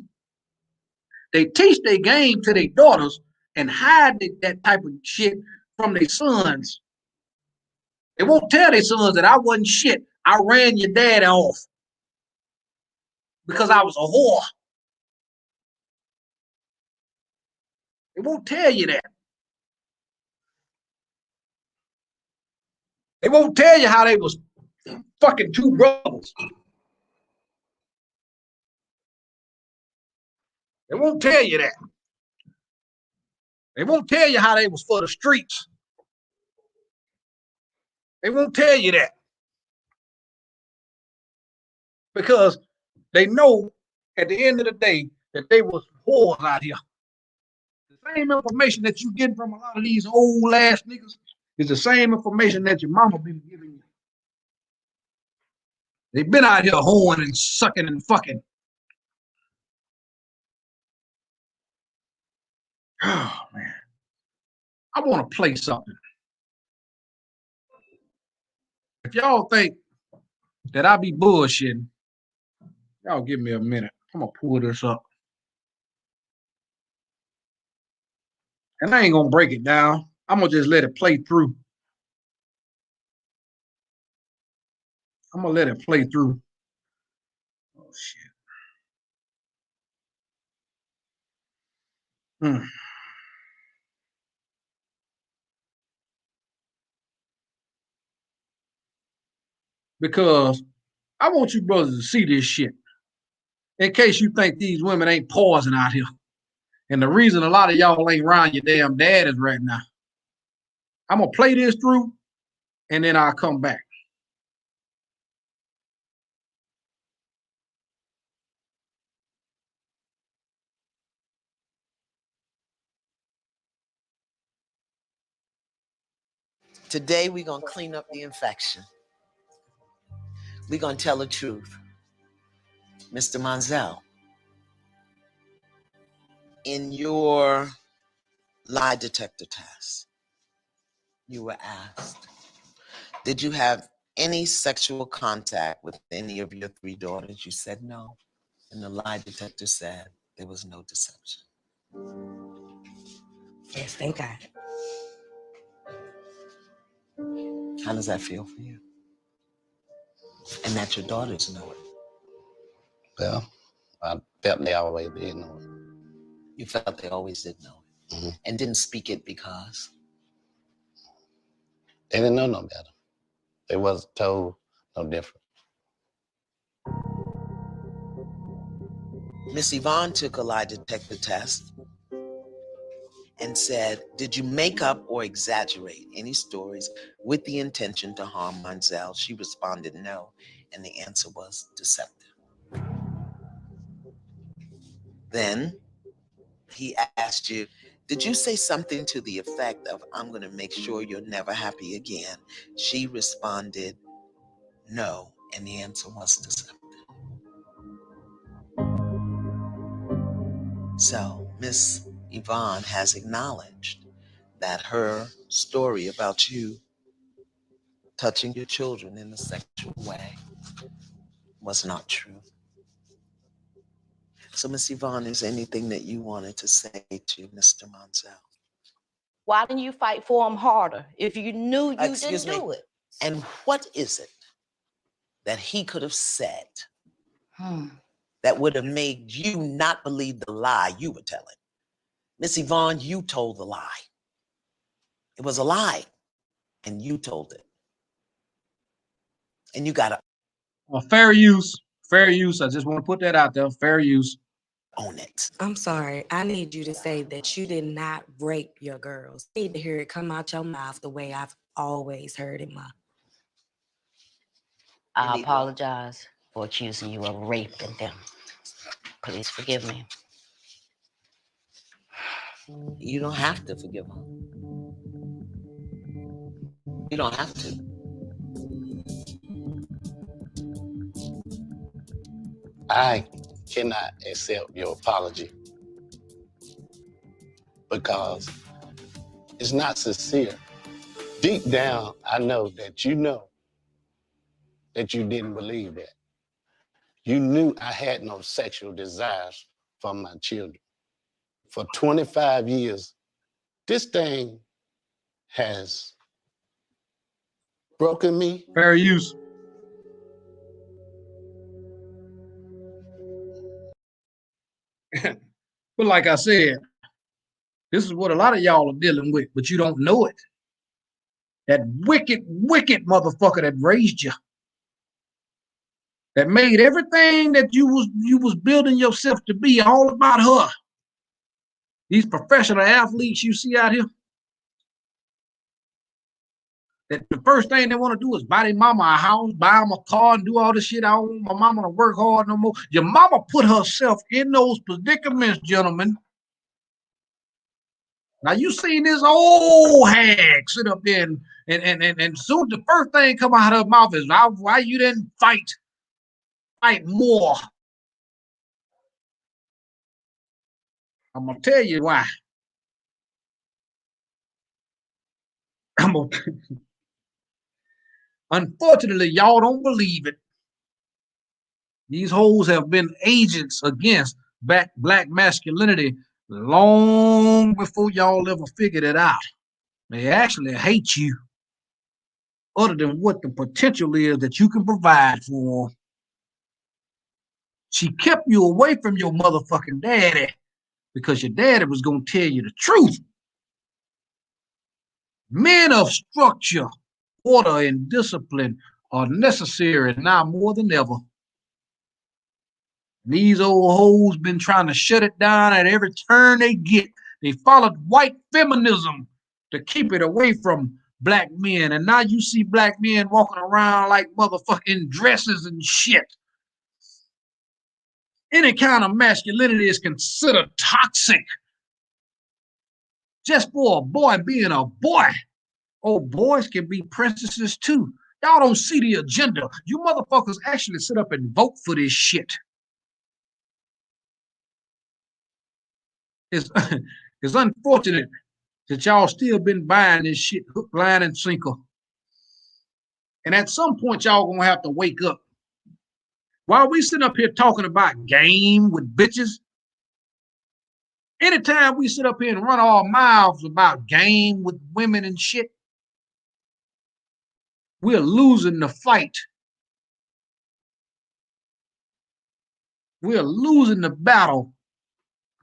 They teach their game to their daughters and hide that type of shit from their sons. They won't tell their sons that I wasn't shit. I ran your dad off because I was a whore. They won't tell you that. They won't tell you how they was fucking two brothers. They won't tell you that. They won't tell you how they was for the streets. They won't tell you that. Because they know at the end of the day that they was whores out here. The same information that you get from a lot of these old ass niggas is the same information that your mama been giving you. They've been out here hoeing and sucking and fucking. Oh man. I want to play something. If y'all think that I be bullshitting, y'all give me a minute. I'm gonna pull this up. And I ain't gonna break it down. I'm gonna just let it play through. I'm gonna let it play through. Oh shit. Hmm. Because I want you brothers to see this shit. In case you think these women ain't pausing out here. And the reason a lot of y'all ain't around your damn daddies right now. I'm gonna play this through and then I'll come back. Today, we're going to clean up the infection. We're going to tell the truth. Mr. Monzel, in your lie detector test, you were asked, did you have any sexual contact with any of your 3 daughters? You said no. And the lie detector said there was no deception. Yes, thank God. How does that feel for you? And that your daughters know it. Well, I felt they always did know it. You felt they always did know it. Mm-hmm. And didn't speak it because? They didn't know no better. They wasn't told no different. Miss Yvonne took a lie detector test and said, did you make up or exaggerate any stories with the intention to harm Monzel? She responded no, and the answer was deceptive. Then he asked you, did you say something to the effect of, I'm going to make sure you're never happy again? She responded no, and the answer was deceptive. So Miss Yvonne has acknowledged that her story about you touching your children in a sexual way was not true. So, Miss Yvonne, is there anything that you wanted to say to Mr. Monzel? Why didn't you fight for him harder if you knew you didn't do it? And what is it that he could have said that would have made you not believe the lie you were telling? Miss Yvonne, you told the lie. It was a lie, and you told it. And you got to... Fair use. Fair use. I just want to put that out there. Fair use. Own it. I'm sorry. I need you to say that you did not rape your girls. I need to hear it come out your mouth the way I've always heard it, Ma. I apologize for accusing you of raping them. Please forgive me. You don't have to forgive her. You don't have to. I cannot accept your apology because it's not sincere. Deep down, I know that you didn't believe that. You knew I had no sexual desires for my children. For 25 years, this thing has broken me. Fair use. But like I said, this is what a lot of y'all are dealing with, but you don't know it. That wicked, wicked motherfucker that raised you, that made everything that you was building yourself to be all about her. These professional athletes you see out here, that the first thing they want to do is buy their mama a house, buy them a car, and do all this shit. I don't want my mama to work hard no more. Your mama put herself in those predicaments, gentlemen. Now you seen this old hag sit up there and soon the first thing come out of her mouth is why you didn't fight more. I'm gonna tell you why. Unfortunately, y'all don't believe it. These hoes have been agents against black masculinity long before y'all ever figured it out. They actually hate you, other than what the potential is that you can provide for them. She kept you away from your motherfucking daddy because your daddy was going to tell you the truth. Men of structure, order, and discipline are necessary now more than ever. These old hoes been trying to shut it down at every turn they get. They followed white feminism to keep it away from black men. And now you see black men walking around like motherfucking dresses and shit. Any kind of masculinity is considered toxic. Just for a boy being a boy. Oh, boys can be princesses too. Y'all don't see the agenda. You motherfuckers actually sit up and vote for this shit. It's unfortunate that y'all still been buying this shit hook, line, and sinker. And at some point, y'all gonna have to wake up. While we sit up here talking about game with bitches, anytime we sit up here and run our mouths about game with women and shit, we're losing the fight. We're losing the battle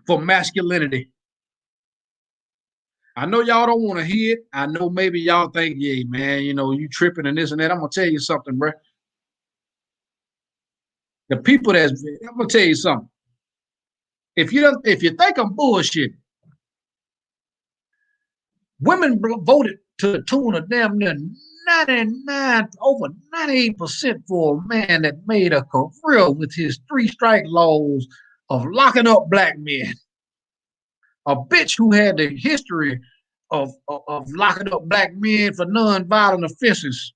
for masculinity. I know y'all don't want to hear it. I know maybe y'all think, yeah, man, you know, you tripping and this and that. I'm gonna tell you something, bro. The people I'm gonna tell you something. If you think I'm bullshit, women voted to the tune of damn near 99, over 98% for a man that made a career with his 3-strike laws of locking up black men. A bitch who had the history of locking up black men for non-violent offenses.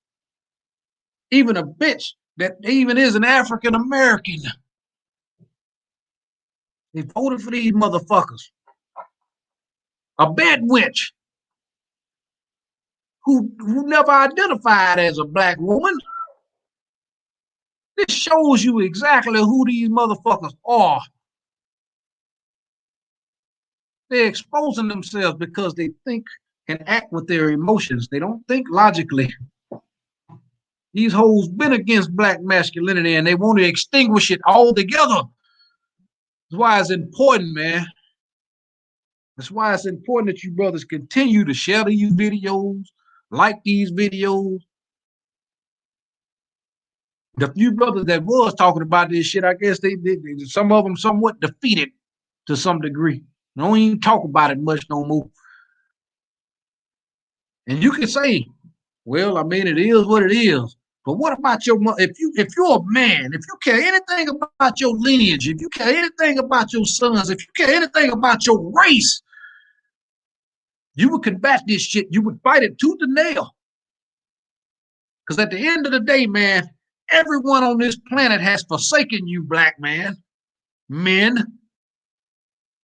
Even a bitch that even is an African American. They voted for these motherfuckers. A bed witch who never identified as a black woman. This shows you exactly who these motherfuckers are. They're exposing themselves because they think and act with their emotions. They don't think logically. These hoes been against black masculinity and they want to extinguish it altogether. That's why it's important, man. That's why it's important that you brothers continue to share these videos, like these videos. The few brothers that was talking about this shit, I guess they some of them somewhat defeated to some degree. Don't even talk about it much no more. And you can say, well, I mean, it is what it is. But what about your if you're a man, if you care anything about your lineage, if you care anything about your sons, if you care anything about your race, you would combat this shit. You would fight it tooth and nail. Because at the end of the day, man, everyone on this planet has forsaken you, black man, men.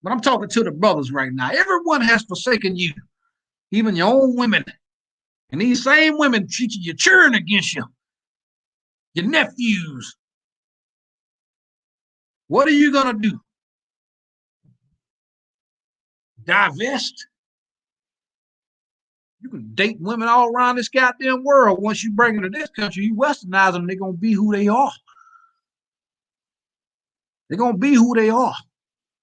But I'm talking to the brothers right now. Everyone has forsaken you, even your own women. And these same women treating you, cheering against you, your nephews. What are you going to do? Divest? You can date women all around this goddamn world. Once you bring them to this country, you westernize them, they're going to be who they are. They're going to be who they are.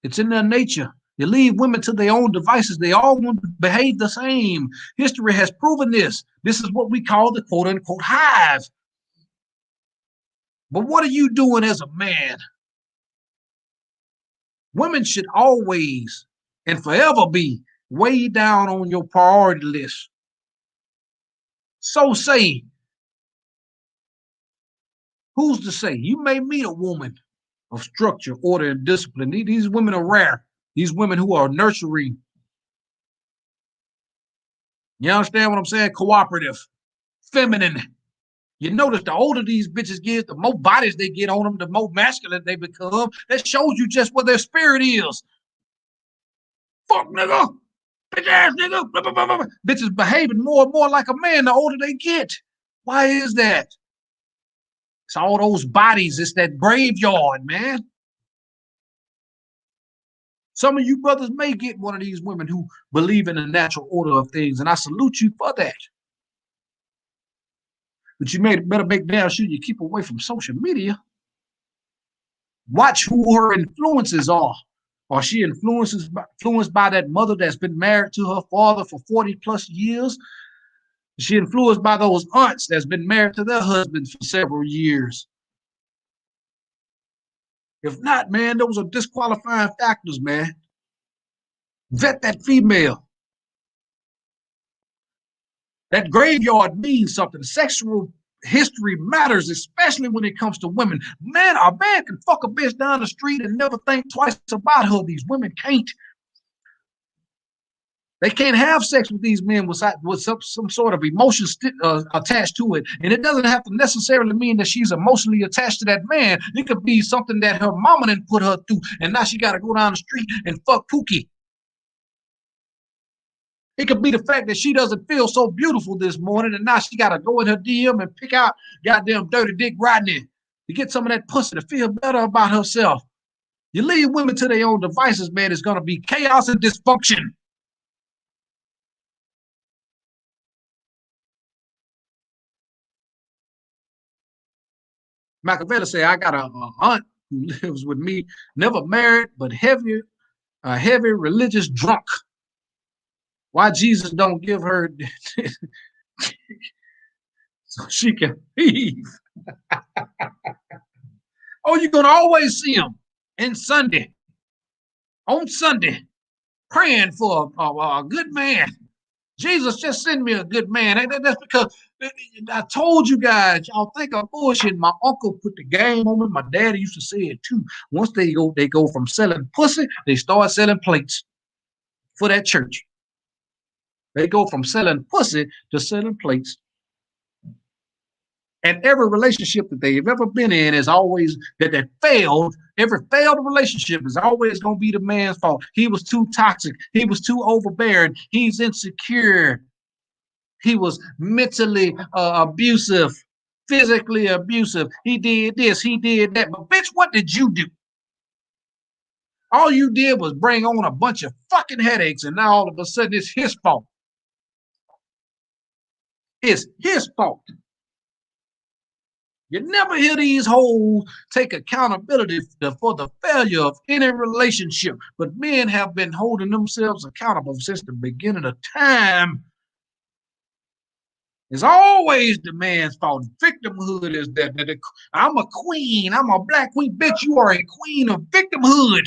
It's in their nature. You leave women to their own devices, they all want to behave the same. History has proven this. This is what we call the quote-unquote hive. But what are you doing as a man? Women should always and forever be way down on your priority list. So say, who's to say? You may meet a woman of structure, order, and discipline. These women are rare. These women who are nurturing. You understand what I'm saying? Cooperative, feminine. You notice the older these bitches get, the more bodies they get on them, the more masculine they become. That shows you just what their spirit is. Fuck nigga, bitch ass nigga. Blah, blah, blah, blah. Bitches behaving more and more like a man the older they get. Why is that? It's all those bodies. It's that graveyard, man. Some of you brothers may get one of these women who believe in the natural order of things, and I salute you for that. But you better make damn sure you keep away from social media. Watch who her influences are. Are she influenced by that mother that's been married to her father for 40 plus years? Is she influenced by those aunts that's been married to their husbands for several years? If not, man, those are disqualifying factors, man. Vet that female. That graveyard means something. Sexual history matters, especially when it comes to women. Man, a man can fuck a bitch down the street and never think twice about her. These women can't. They can't have sex with these men with some sort of emotion attached to it. And it doesn't have to necessarily mean that she's emotionally attached to that man. It could be something that her mama didn't put her through, and now she got to go down the street and fuck Pookie. It could be the fact that she doesn't feel so beautiful this morning, and now she got to go in her DM and pick out goddamn Dirty Dick Rodney to get some of that pussy to feel better about herself. You leave women to their own devices, man, it's going to be chaos and dysfunction. Machiavelli said, I got a aunt who lives with me, never married, but a heavy religious drunk. Why Jesus don't give her so she can leave? Oh, you're going to always see him on Sunday, praying for a good man. Jesus, just send me a good man. That's because I told you guys, y'all think I'm bullshit. My uncle put the game on me. My daddy used to say it too. Once they go from selling pussy, they start selling plates for that church. They go from selling pussy to selling plates. And every relationship that they've ever been in is always that failed. Every failed relationship is always going to be the man's fault. He was too toxic. He was too overbearing. He's insecure. He was mentally abusive, physically abusive. He did this, he did that. But bitch, what did you do? All you did was bring on a bunch of fucking headaches, and now all of a sudden it's his fault. It's his fault. You never hear these hoes take accountability for the failure of any relationship, but men have been holding themselves accountable since the beginning of time. It's always the man's fault. Victimhood is that I'm a queen. I'm a black queen. Bitch, you are a queen of victimhood.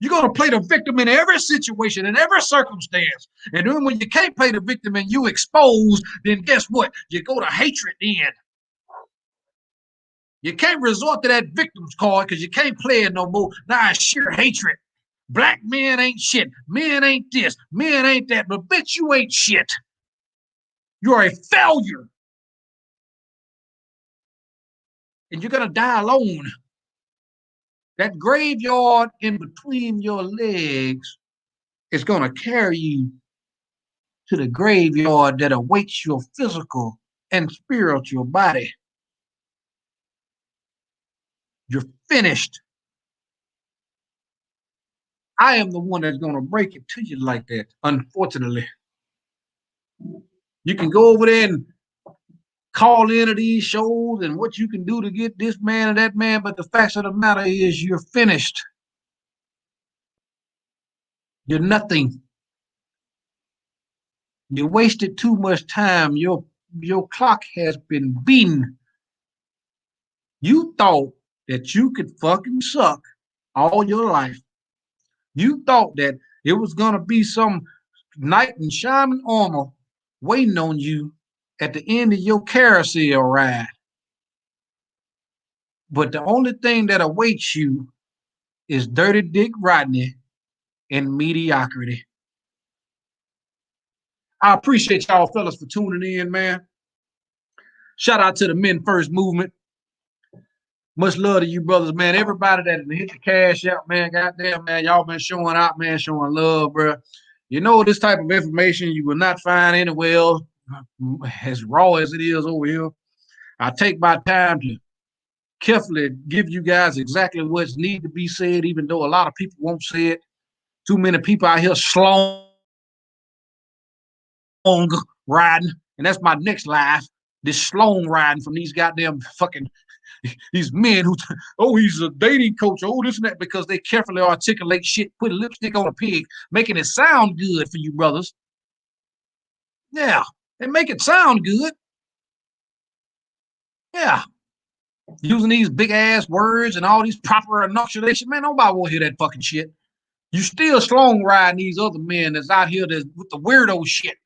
You're going to play the victim in every situation, in every circumstance. And then when you can't play the victim and you expose, then guess what? You go to hatred then. You can't resort to that victim's card because you can't play it no more. Now it's sheer hatred. Black men ain't shit. Men ain't this. Men ain't that. But bitch, you ain't shit. You're a failure. And you're going to die alone. That graveyard in between your legs is going to carry you to the graveyard that awaits your physical and spiritual body. You're finished. I am the one that's going to break it to you like that, unfortunately. You can go over there and call into these shows and what you can do to get this man or that man, but the fact of the matter is you're finished. You're nothing. You wasted too much time. Your clock has been beaten. You thought that you could fucking suck all your life. You thought that it was going to be some knight in shining armor waiting on you at the end of your carousel ride. But the only thing that awaits you is Dirty Dick Rodney and mediocrity. I appreciate y'all fellas for tuning in, man. Shout out to the Men First movement. Much love to you brothers, man. Everybody that hit the cash out, man. Goddamn, man. Y'all been showing out, man, showing love, bro. You know, this type of information you will not find anywhere else, as raw as it is over here. I take my time to carefully give you guys exactly what's need to be said, even though a lot of people won't say it. Too many people out here slong riding, and that's my next life. This slong riding from these goddamn fucking these men who, oh, he's a dating coach, oh, this and that, because they carefully articulate shit, put lipstick on a pig, making it sound good for you brothers. Yeah, they make it sound good. Yeah, using these big ass words and all these proper enunciation. Man, nobody will hear that fucking shit. You still slong riding these other men that's out here that's with the weirdo shit.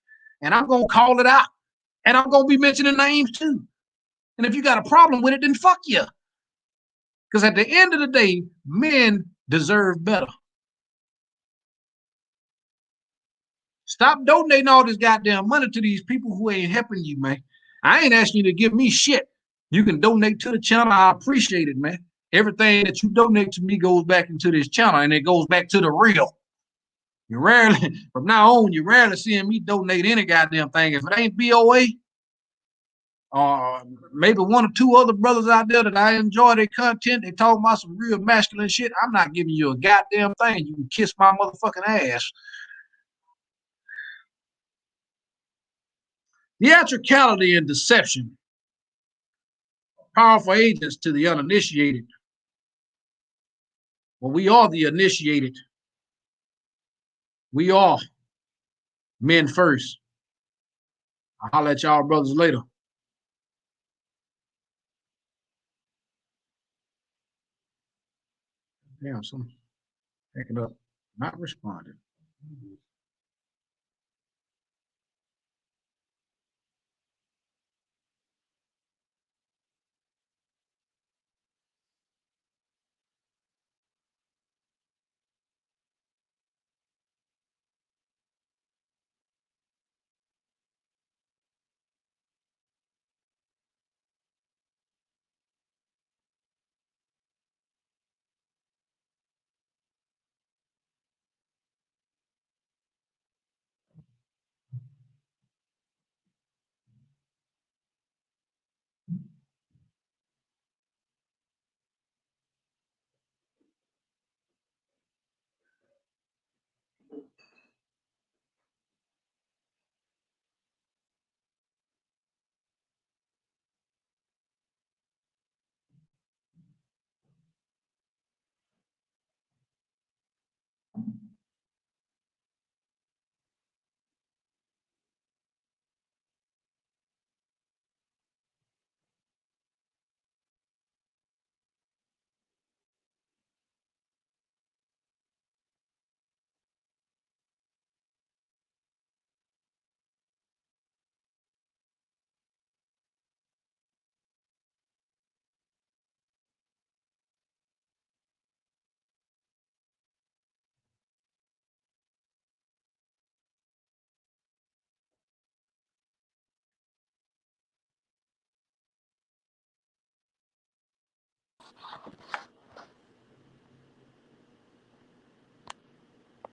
And I'm gonna call it out. And I'm gonna be mentioning names too. And if you got a problem with it, then fuck you. Because at the end of the day, men deserve better. Stop donating all this goddamn money to these people who ain't helping you, man. I ain't asking you to give me shit. You can donate to the channel. I appreciate it, man. Everything that you donate to me goes back into this channel, and it goes back to the real. You rarely, from now on, you rarely seeing me donate any goddamn thing. If it ain't BOA, maybe one or two other brothers out there that I enjoy their content, they talk about some real masculine shit, I'm not giving you a goddamn thing. You can kiss my motherfucking ass. Theatricality and deception, powerful agents to the uninitiated. Well, we are the initiated. We are men first. I'll holler at y'all brothers later. Damn, some picking up, not responding.